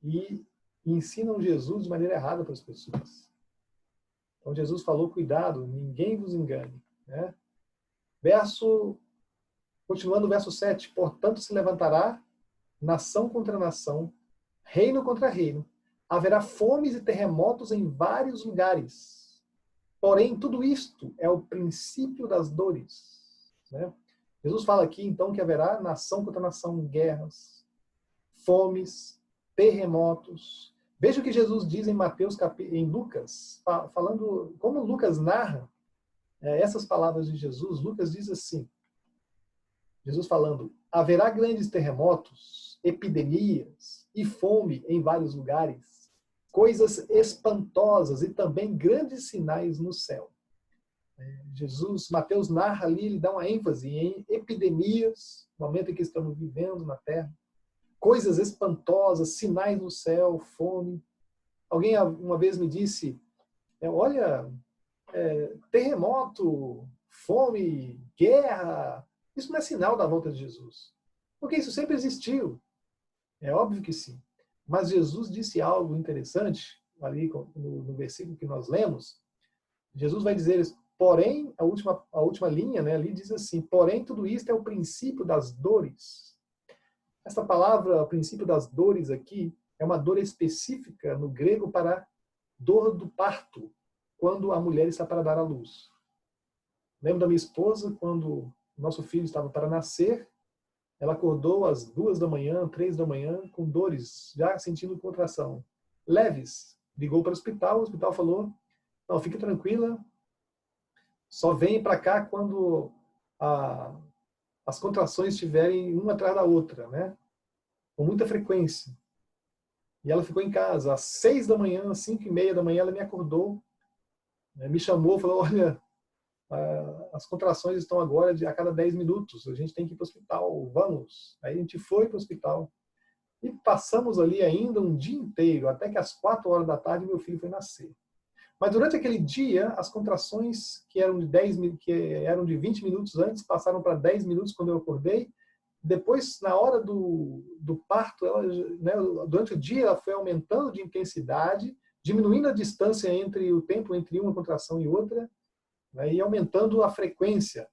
E ensinam Jesus de maneira errada para as pessoas. Então Jesus falou, cuidado, ninguém vos engane. Né? Continuando o verso 7. Portanto se levantará nação contra nação, reino contra reino. Haverá fomes e terremotos em vários lugares. Porém, tudo isto é o princípio das dores. Né? Jesus fala aqui, então, que haverá nação contra nação, guerras, fomes, terremotos. Veja o que Jesus diz em em Lucas, falando como Lucas narra essas palavras de Jesus. Lucas diz assim, Jesus falando, haverá grandes terremotos, epidemias e fome em vários lugares, coisas espantosas e também grandes sinais no céu. Mateus narra ali, ele dá uma ênfase em epidemias, no momento em que estamos vivendo na Terra, coisas espantosas, sinais no céu, fome. Alguém uma vez me disse Olha, terremoto, fome, guerra, isso não é sinal da volta de Jesus. Porque isso sempre existiu. É óbvio que sim. Mas Jesus disse algo interessante, ali no versículo que nós lemos. Jesus vai dizer, porém, a última linha, né, ali diz assim, porém, tudo isto é o princípio das dores. Essa palavra, o princípio das dores aqui, é uma dor específica no grego para dor do parto, quando a mulher está para dar à luz. Lembro da minha esposa, quando nosso filho estava para nascer, ela acordou às 2 da manhã, 3 da manhã, com dores, já sentindo contração. Leves. Ligou para o hospital falou, não, fique tranquila, só vem para cá quando as contrações estiverem uma atrás da outra, né? Com muita frequência. E ela ficou em casa. Às 6 da manhã, 5:30 da manhã, ela me acordou, né, me chamou, falou, olha, as contrações estão agora a cada 10 minutos, a gente tem que ir para o hospital, vamos. Aí a gente foi para o hospital. E passamos ali ainda um dia inteiro, até que às 4 horas da tarde meu filho foi nascer. Mas durante aquele dia, as contrações que eram de 20 minutos antes, passaram para 10 minutos quando eu acordei. Depois, na hora do parto, ela, né, durante o dia, ela foi aumentando de intensidade, diminuindo a distância entre o tempo entre uma contração e outra, né, e aumentando a frequência.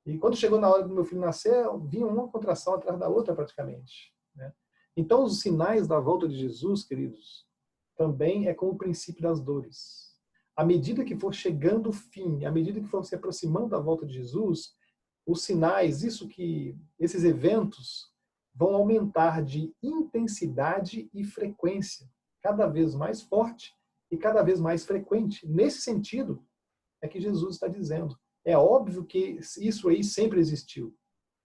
E quando chegou na hora do meu filho nascer, vinha uma contração atrás da outra praticamente, né? Então, os sinais da volta de Jesus, queridos, também é com o princípio das dores. À medida que for chegando o fim, à medida que for se aproximando da volta de Jesus, os sinais, esses eventos vão aumentar de intensidade e frequência, cada vez mais forte e cada vez mais frequente. Nesse sentido, é que Jesus está dizendo. É óbvio que isso aí sempre existiu,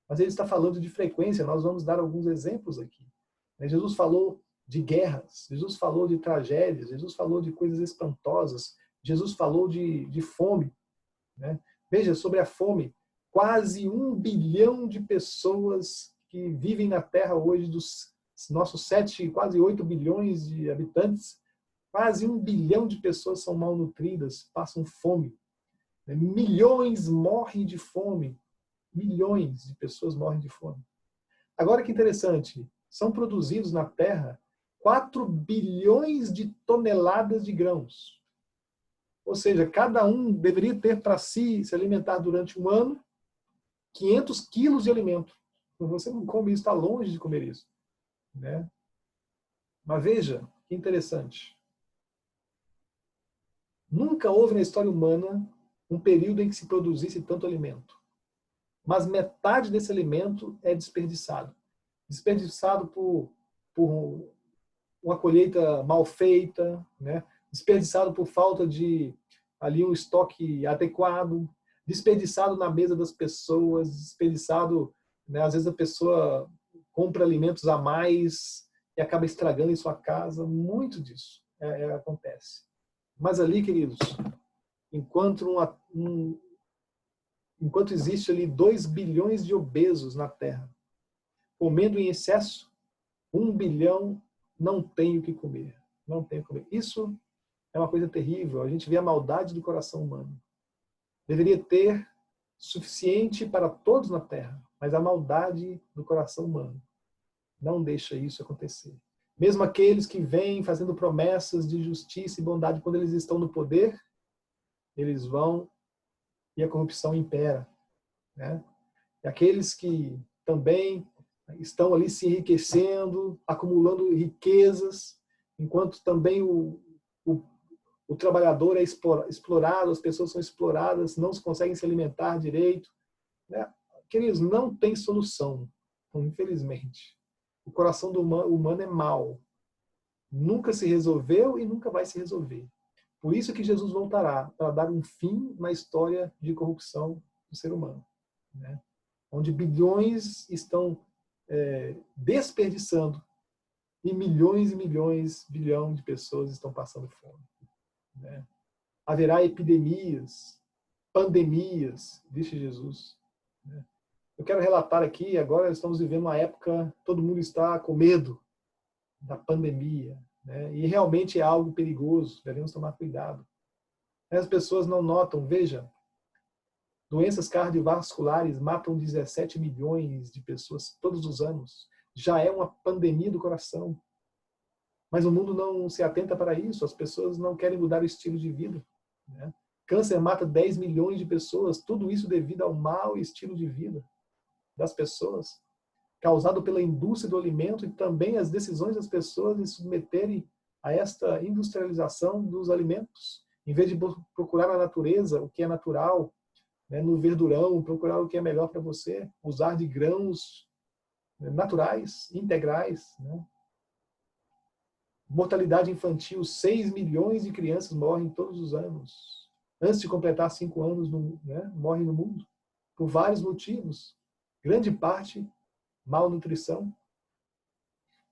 mas ele está falando de frequência. Nós vamos dar alguns exemplos aqui. Jesus falou de guerras, Jesus falou de tragédias, Jesus falou de coisas espantosas, Jesus falou de fome, né? Veja, sobre a fome, quase 1 bilhão de pessoas que vivem na Terra hoje, dos nossos 7, quase 8 bilhões de habitantes, quase 1 bilhão de pessoas são malnutridas, passam fome. Milhões morrem de fome. Milhões de pessoas morrem de fome. Agora que interessante, são produzidos na Terra 4 bilhões de toneladas de grãos. Ou seja, cada um deveria ter para si, se alimentar durante um ano, 500 quilos de alimento. Você não come isso, está longe de comer isso, né? Mas veja, que interessante. Nunca houve na história humana um período em que se produzisse tanto alimento. Mas metade desse alimento é desperdiçado. Desperdiçado por uma colheita mal feita, né? Desperdiçado por falta de ali um estoque adequado, desperdiçado na mesa das pessoas, desperdiçado, né? Às vezes a pessoa compra alimentos a mais e acaba estragando em sua casa. Muito disso acontece. Mas ali, queridos, enquanto existe ali 2 bilhões de obesos na Terra, comendo em excesso, 1 bilhão não tem o que comer. Não tem o que comer. Isso é uma coisa terrível. A gente vê a maldade do coração humano. Deveria ter suficiente para todos na Terra, mas a maldade do coração humano não deixa isso acontecer. Mesmo aqueles que vêm fazendo promessas de justiça e bondade, quando eles estão no poder, eles vão e a corrupção impera, né? E aqueles que também estão ali se enriquecendo, acumulando riquezas, enquanto também o trabalhador é explorado, as pessoas são exploradas, não conseguem se alimentar direito, né? Queridos, não tem solução, infelizmente. O coração do humano é mau. Nunca se resolveu e nunca vai se resolver. Por isso que Jesus voltará, para dar um fim na história de corrupção do ser humano, né? Onde bilhões estão desperdiçando e milhões, bilhão de pessoas estão passando fome, né? Haverá epidemias, pandemias, disse Jesus, né? Eu quero relatar aqui, agora estamos vivendo uma época, todo mundo está com medo da pandemia, né? E realmente é algo perigoso, devemos tomar cuidado. As pessoas não notam, veja, doenças cardiovasculares matam 17 milhões de pessoas todos os anos. Já é uma pandemia do coração. Mas o mundo não se atenta para isso, as pessoas não querem mudar o estilo de vida, né? Câncer mata 10 milhões de pessoas, tudo isso devido ao mau estilo de vida das pessoas, causado pela indústria do alimento e também as decisões das pessoas em se submeterem a esta industrialização dos alimentos, em vez de procurar na natureza o que é natural, né, no verdurão, procurar o que é melhor para você, usar de grãos naturais, integrais, né? Mortalidade infantil, 6 milhões de crianças morrem todos os anos. Antes de completar 5 anos, né, morrem no mundo, por vários motivos. Grande parte, malnutrição.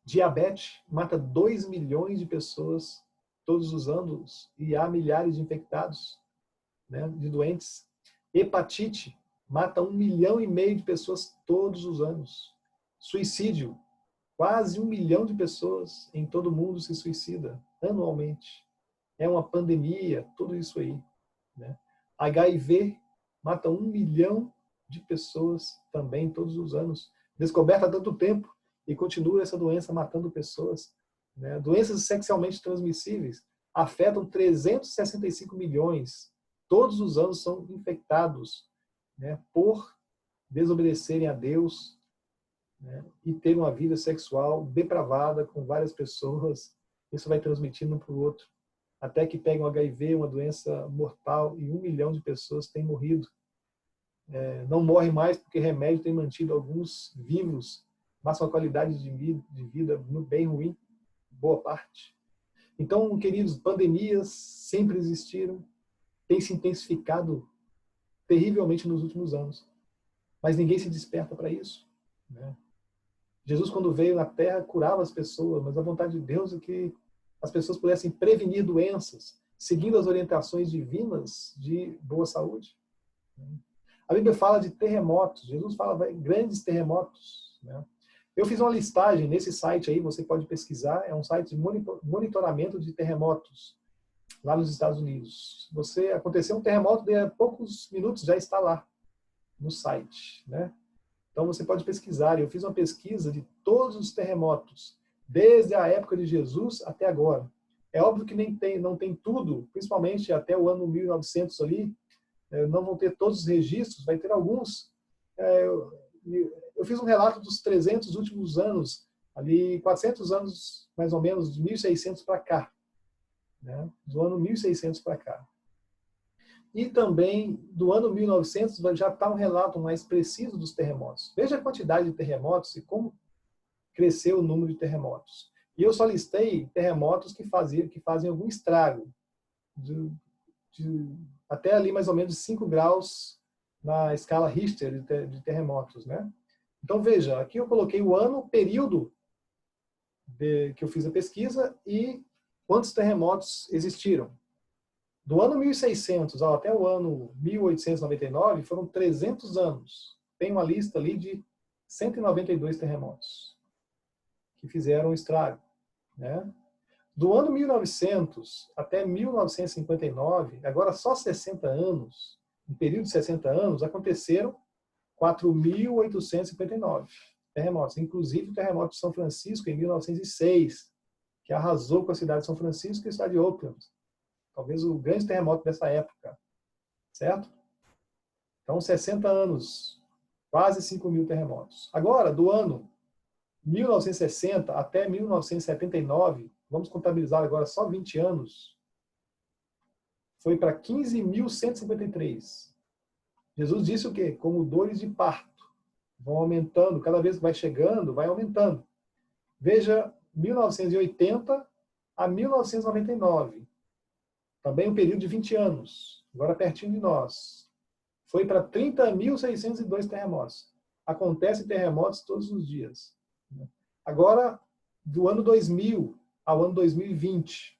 Diabetes mata 2 milhões de pessoas todos os anos e há milhares de infectados, né, de doentes. Hepatite mata 1,5 milhão de pessoas todos os anos. Suicídio, quase 1 milhão de pessoas em todo o mundo se suicida anualmente. É uma pandemia, tudo isso aí, né? HIV mata 1 milhão de pessoas também todos os anos. Descoberta há tanto tempo e continua essa doença matando pessoas, né? Doenças sexualmente transmissíveis afetam 365 milhões. Todos os anos são infectados, né, por desobedecerem a Deus, né, e ter uma vida sexual depravada com várias pessoas. Isso vai transmitindo um para o outro, até que pega um HIV, uma doença mortal, e 1 milhão de pessoas têm morrido. Não morre mais porque remédio tem mantido alguns vivos, mas com a qualidade de vida bem ruim, boa parte. Então, queridos, pandemias sempre existiram, têm se intensificado terrivelmente nos últimos anos, mas ninguém se desperta para isso, né? Jesus, quando veio na Terra, curava as pessoas, mas a vontade de Deus é que as pessoas pudessem prevenir doenças, seguindo as orientações divinas de boa saúde. A Bíblia fala de terremotos, Jesus fala de grandes terremotos, né? Eu fiz uma listagem nesse site aí, você pode pesquisar, é um site de monitoramento de terremotos, lá nos Estados Unidos. Você aconteceu um terremoto, de a poucos minutos já está lá no site, né? Então você pode pesquisar. Eu fiz uma pesquisa de todos os terremotos, desde a época de Jesus até agora. É óbvio que não tem tudo, principalmente até o ano 1900 ali, não vão ter todos os registros, vai ter alguns. Eu fiz um relato dos 300 últimos anos, ali 400 anos, mais ou menos, de 1600 para cá, né? Do ano 1600 para cá. E também, do ano 1900, já está um relato mais preciso dos terremotos. Veja a quantidade de terremotos e como cresceu o número de terremotos. E eu só listei terremotos que fazem algum estrago, até ali mais ou menos 5 graus na escala Richter de terremotos, né? Então, veja, aqui eu coloquei o ano, o período que eu fiz a pesquisa e quantos terremotos existiram. Do ano 1600 até o ano 1899, foram 300 anos. Tem uma lista ali de 192 terremotos que fizeram estrago, né? Do ano 1900 até 1959, agora só 60 anos, um período de 60 anos, aconteceram 4.859 terremotos, inclusive o terremoto de São Francisco em 1906, que arrasou com a cidade de São Francisco e a cidade de Oakland. Talvez o grande terremoto dessa época, certo? Então, 60 anos, quase 5.000 terremotos. Agora, do ano 1960 até 1979, vamos contabilizar agora só 20 anos, foi para 15.153. Jesus disse o quê? Como dores de parto. Vão aumentando, cada vez que vai chegando, vai aumentando. Veja, 1980 a 1999. Também um período de 20 anos, agora pertinho de nós. Foi para 30.602 terremotos. Acontecem terremotos todos os dias. Agora, do ano 2000 ao ano 2020.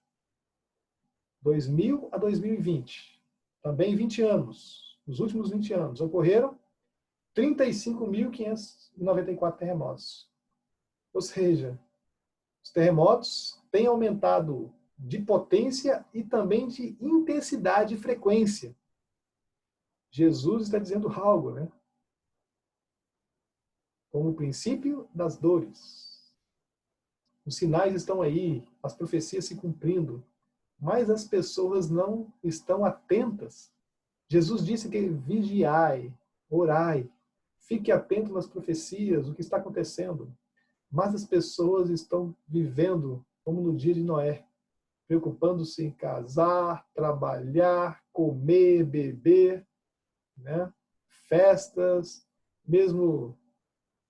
2000 a 2020. Também 20 anos. Nos últimos 20 anos, ocorreram 35.594 terremotos. Ou seja, Os terremotos têm aumentado de potência e também de intensidade e frequência. Jesus está dizendo algo, né? Como o princípio das dores. Os sinais estão aí, as profecias se cumprindo, mas as pessoas não estão atentas. Jesus disse que vigiai, orai, fique atento nas profecias, o que está acontecendo. Mas as pessoas estão vivendo como no dia de Noé, preocupando-se em casar, trabalhar, comer, beber, né? Festas, mesmo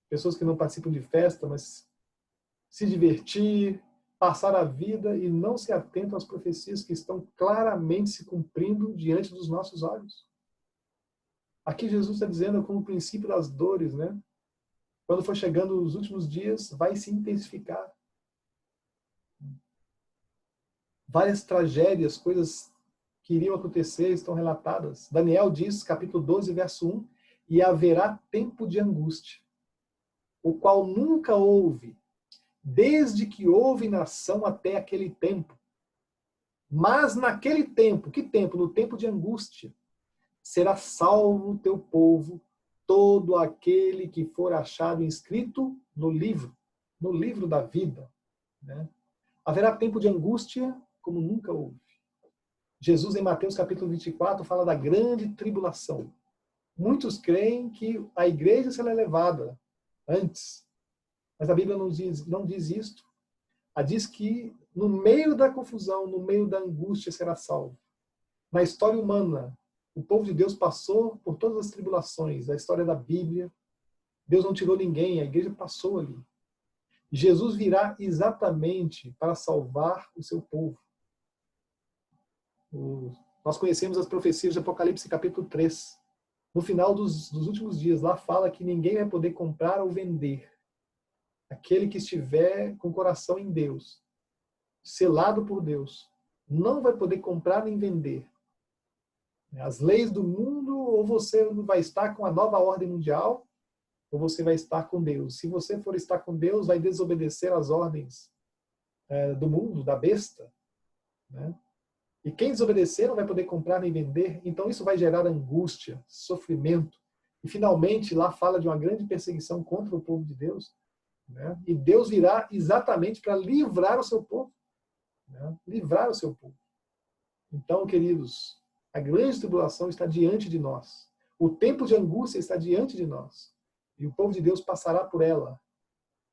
pessoas que não participam de festa, mas se divertir, passar a vida e não se atentam às profecias que estão claramente se cumprindo diante dos nossos olhos. Aqui Jesus está dizendo como o princípio das dores, né? Quando for chegando os últimos dias, vai se intensificar. Várias tragédias, coisas que iriam acontecer estão relatadas. Daniel diz, capítulo 12, verso 1, e haverá tempo de angústia, o qual nunca houve, desde que houve nação até aquele tempo. Mas naquele tempo, que tempo? No tempo de angústia, será salvo o teu povo, todo aquele que for achado inscrito no livro da vida. Né? Haverá tempo de angústia como nunca houve. Jesus, em Mateus capítulo 24, fala da grande tribulação. Muitos creem que a igreja será levada antes, mas a Bíblia não diz isto. Ela diz que no meio da confusão, no meio da angústia será salvo. Na história humana, o povo de Deus passou por todas as tribulações, a história da Bíblia. Deus não tirou ninguém, a igreja passou ali. Jesus virá exatamente para salvar o seu povo. Nós conhecemos as profecias de Apocalipse capítulo 3. No final dos últimos dias, lá fala que ninguém vai poder comprar ou vender. Aquele que estiver com o coração em Deus, selado por Deus, não vai poder comprar nem vender. As leis do mundo, ou você vai estar com a nova ordem mundial, ou você vai estar com Deus. Se você for estar com Deus, vai desobedecer às ordens do mundo, da besta. Né? E quem desobedecer não vai poder comprar nem vender. Então isso vai gerar angústia, sofrimento. E finalmente lá fala de uma grande perseguição contra o povo de Deus. Né? E Deus virá exatamente para livrar o seu povo. Né? Livrar o seu povo. Então, queridos, a grande tribulação está diante de nós. O tempo de angústia está diante de nós. E o povo de Deus passará por ela.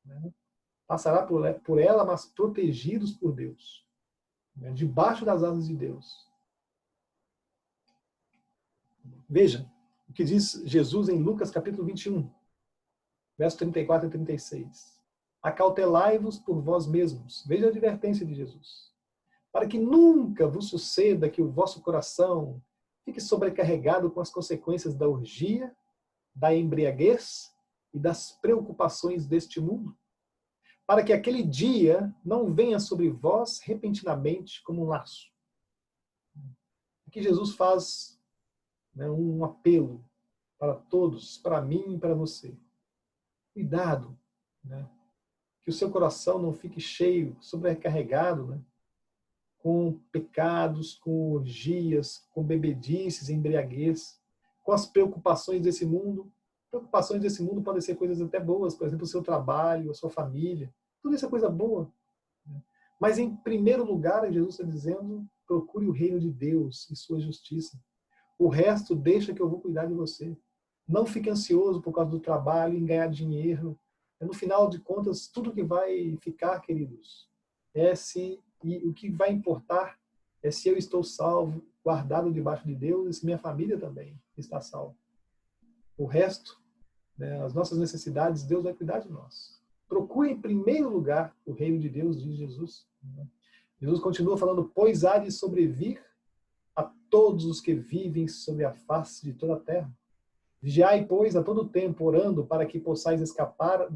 Né? Passará por ela, mas protegidos por Deus. Né? Debaixo das asas de Deus. Veja o que diz Jesus em Lucas capítulo 21, versos 34 e 36. Acautelai-vos por vós mesmos. Veja a advertência de Jesus. Para que nunca vos suceda que o vosso coração fique sobrecarregado com as consequências da orgia, da embriaguez e das preocupações deste mundo. Para que aquele dia não venha sobre vós repentinamente como um laço. Aqui Jesus faz um apelo para todos, para mim e para você. Cuidado, né? Que o seu coração não fique cheio, sobrecarregado, né? Com pecados, com orgias, com bebedices, embriaguez, com as preocupações desse mundo. Preocupações desse mundo podem ser coisas até boas, por exemplo, o seu trabalho, a sua família. Tudo isso é coisa boa. Né? Mas, em primeiro lugar, Jesus está dizendo, procure o reino de Deus e sua justiça. O resto, deixa que eu vou cuidar de você. Não fique ansioso por causa do trabalho, em ganhar dinheiro. No final de contas, tudo que vai ficar, queridos, e o que vai importar é se eu estou salvo, guardado debaixo de Deus, e se minha família também está salva. O resto, né, as nossas necessidades, Deus vai cuidar de nós. Procure em primeiro lugar o reino de Deus, diz Jesus. Jesus continua falando, pois há de sobrevir a todos os que vivem sobre a face de toda a terra. Vigiai, pois, a todo tempo, orando para que possais escapar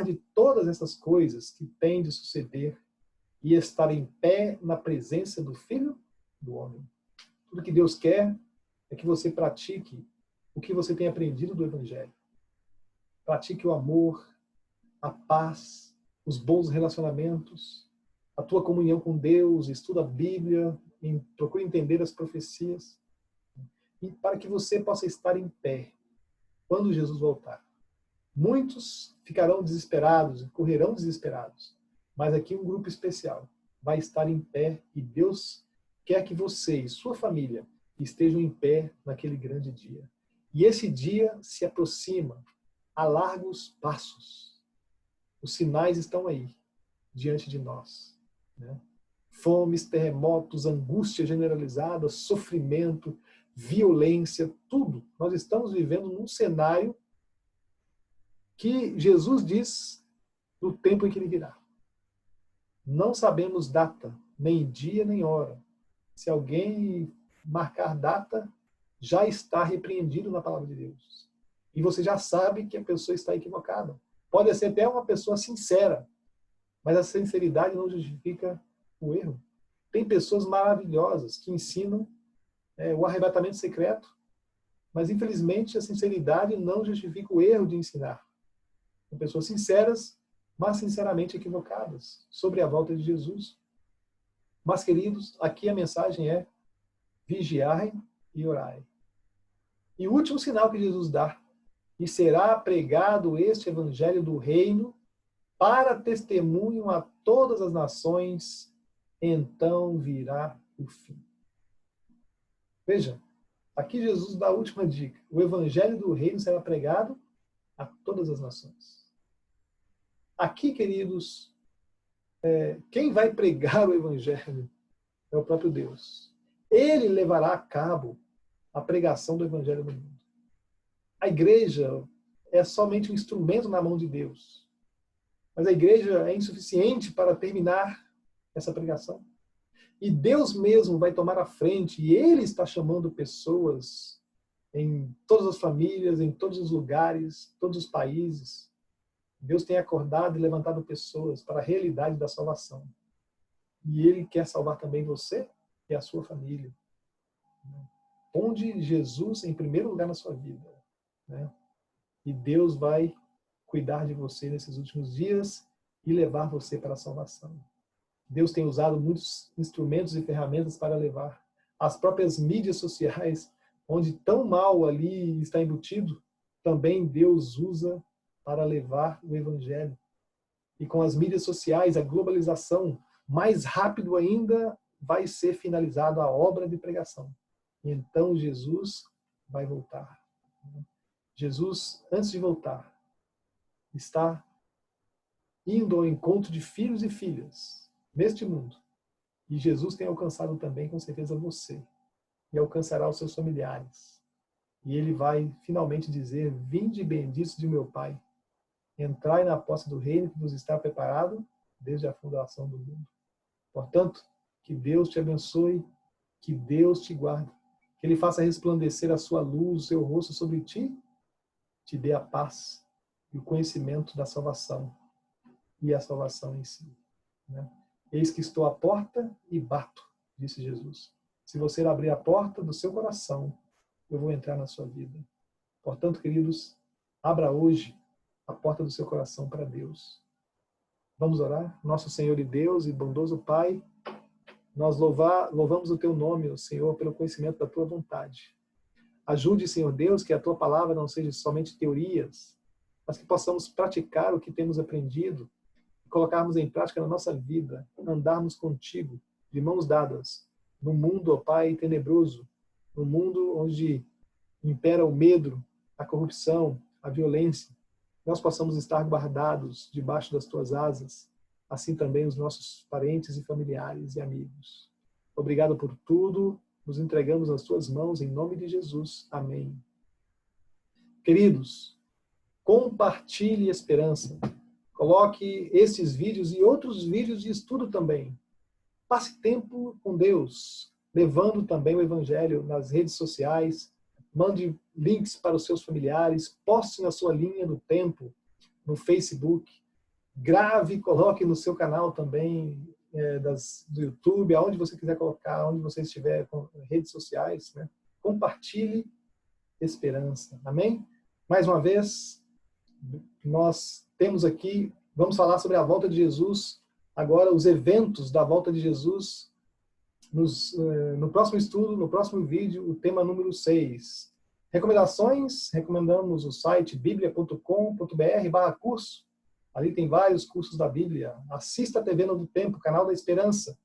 de todas essas coisas que têm de suceder e estar em pé na presença do Filho do Homem. Tudo que Deus quer é que você pratique o que você tem aprendido do Evangelho. Pratique o amor, a paz, os bons relacionamentos, a tua comunhão com Deus, estuda a Bíblia, procura entender as profecias, e para que você possa estar em pé quando Jesus voltar. Muitos ficarão desesperados, correrão desesperados, mas aqui um grupo especial vai estar em pé e Deus quer que você e sua família estejam em pé naquele grande dia. E esse dia se aproxima a largos passos. Os sinais estão aí, diante de nós, né? Fomes, terremotos, angústia generalizada, sofrimento, violência, tudo. Nós estamos vivendo num cenário que Jesus diz do tempo em que ele virá. Não sabemos data, nem dia, nem hora. Se alguém marcar data, já está repreendido na palavra de Deus. E você já sabe que a pessoa está equivocada. Pode ser até uma pessoa sincera, mas a sinceridade não justifica o erro. Tem pessoas maravilhosas que ensinam o arrebatamento secreto, mas infelizmente a sinceridade não justifica o erro de ensinar. São pessoas sinceras, mas sinceramente equivocadas sobre a volta de Jesus. Mas, queridos, aqui a mensagem é: vigiai e orai. E o último sinal que Jesus dá: e será pregado este evangelho do reino para testemunho a todas as nações, então virá o fim. Veja, aqui Jesus dá a última dica: o evangelho do reino será pregado a todas as nações. Aqui, queridos, quem vai pregar o evangelho é o próprio Deus. Ele levará a cabo a pregação do evangelho no mundo. A igreja é somente um instrumento na mão de Deus. Mas a igreja é insuficiente para terminar essa pregação. E Deus mesmo vai tomar a frente, e Ele está chamando pessoas em todas as famílias, em todos os lugares, todos os países. Deus tem acordado e levantado pessoas para a realidade da salvação. E Ele quer salvar também você e a sua família. Ponde Jesus em primeiro lugar na sua vida, né? E Deus vai cuidar de você nesses últimos dias e levar você para a salvação. Deus tem usado muitos instrumentos e ferramentas para levar. As próprias mídias sociais, onde tão mal ali está embutido, também Deus usa para levar o evangelho. E com as mídias sociais, a globalização, mais rápido ainda vai ser finalizada a obra de pregação. E então Jesus vai voltar. Jesus, antes de voltar, está indo ao encontro de filhos e filhas neste mundo. E Jesus tem alcançado também, com certeza, você. E alcançará os seus familiares. E ele vai finalmente dizer: vinde benditos de meu Pai, entrai na posse do reino que vos está preparado desde a fundação do mundo. Portanto, que Deus te abençoe, que Deus te guarde, que Ele faça resplandecer a sua luz, o seu rosto sobre ti, te dê a paz e o conhecimento da salvação e a salvação em si, né? Eis que estou à porta e bato, disse Jesus. Se você abrir a porta do seu coração, eu vou entrar na sua vida. Portanto, queridos, abra hoje a porta do seu coração para Deus. Vamos orar? Nosso Senhor e Deus e bondoso Pai, nós louvamos o teu nome, Senhor, pelo conhecimento da tua vontade. Ajude, Senhor Deus, que a tua palavra não seja somente teorias, mas que possamos praticar o que temos aprendido, colocarmos em prática na nossa vida, andarmos contigo, de mãos dadas, no mundo, ó Pai, tenebroso, no mundo onde impera o medo, a corrupção, a violência. Nós possamos estar guardados debaixo das tuas asas, assim também os nossos parentes e familiares e amigos. Obrigado por tudo, nos entregamos nas tuas mãos, em nome de Jesus. Amém. Queridos, compartilhe esperança. Coloque esses vídeos e outros vídeos de estudo também. Passe tempo com Deus, levando também o Evangelho nas redes sociais. Mande links para os seus familiares. Poste na sua linha do tempo, no Facebook. Grave, coloque no seu canal também do YouTube, aonde você quiser colocar, onde você estiver com redes sociais, né? Compartilhe esperança. Amém? Mais uma vez, nós temos aqui Vamos falar sobre a volta de Jesus, agora os eventos da volta de Jesus, no próximo estudo, no próximo vídeo, o tema número 6. Recomendações, recomendamos o site biblia.com.br/curso. Ali tem vários cursos da Bíblia. Assista a TV Novo Tempo, canal da Esperança.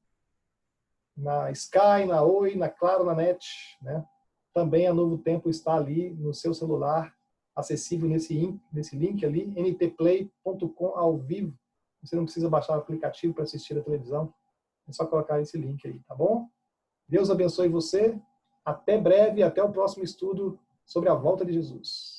Na Sky, na Oi, na Claro, na NET. Né? Também a Novo Tempo está ali no seu celular, acessível nesse link ali, ntplay.com ao vivo. Você não precisa baixar o aplicativo para assistir a televisão. É só colocar esse link aí, tá bom? Deus abençoe você. Até breve, até o próximo estudo sobre a volta de Jesus.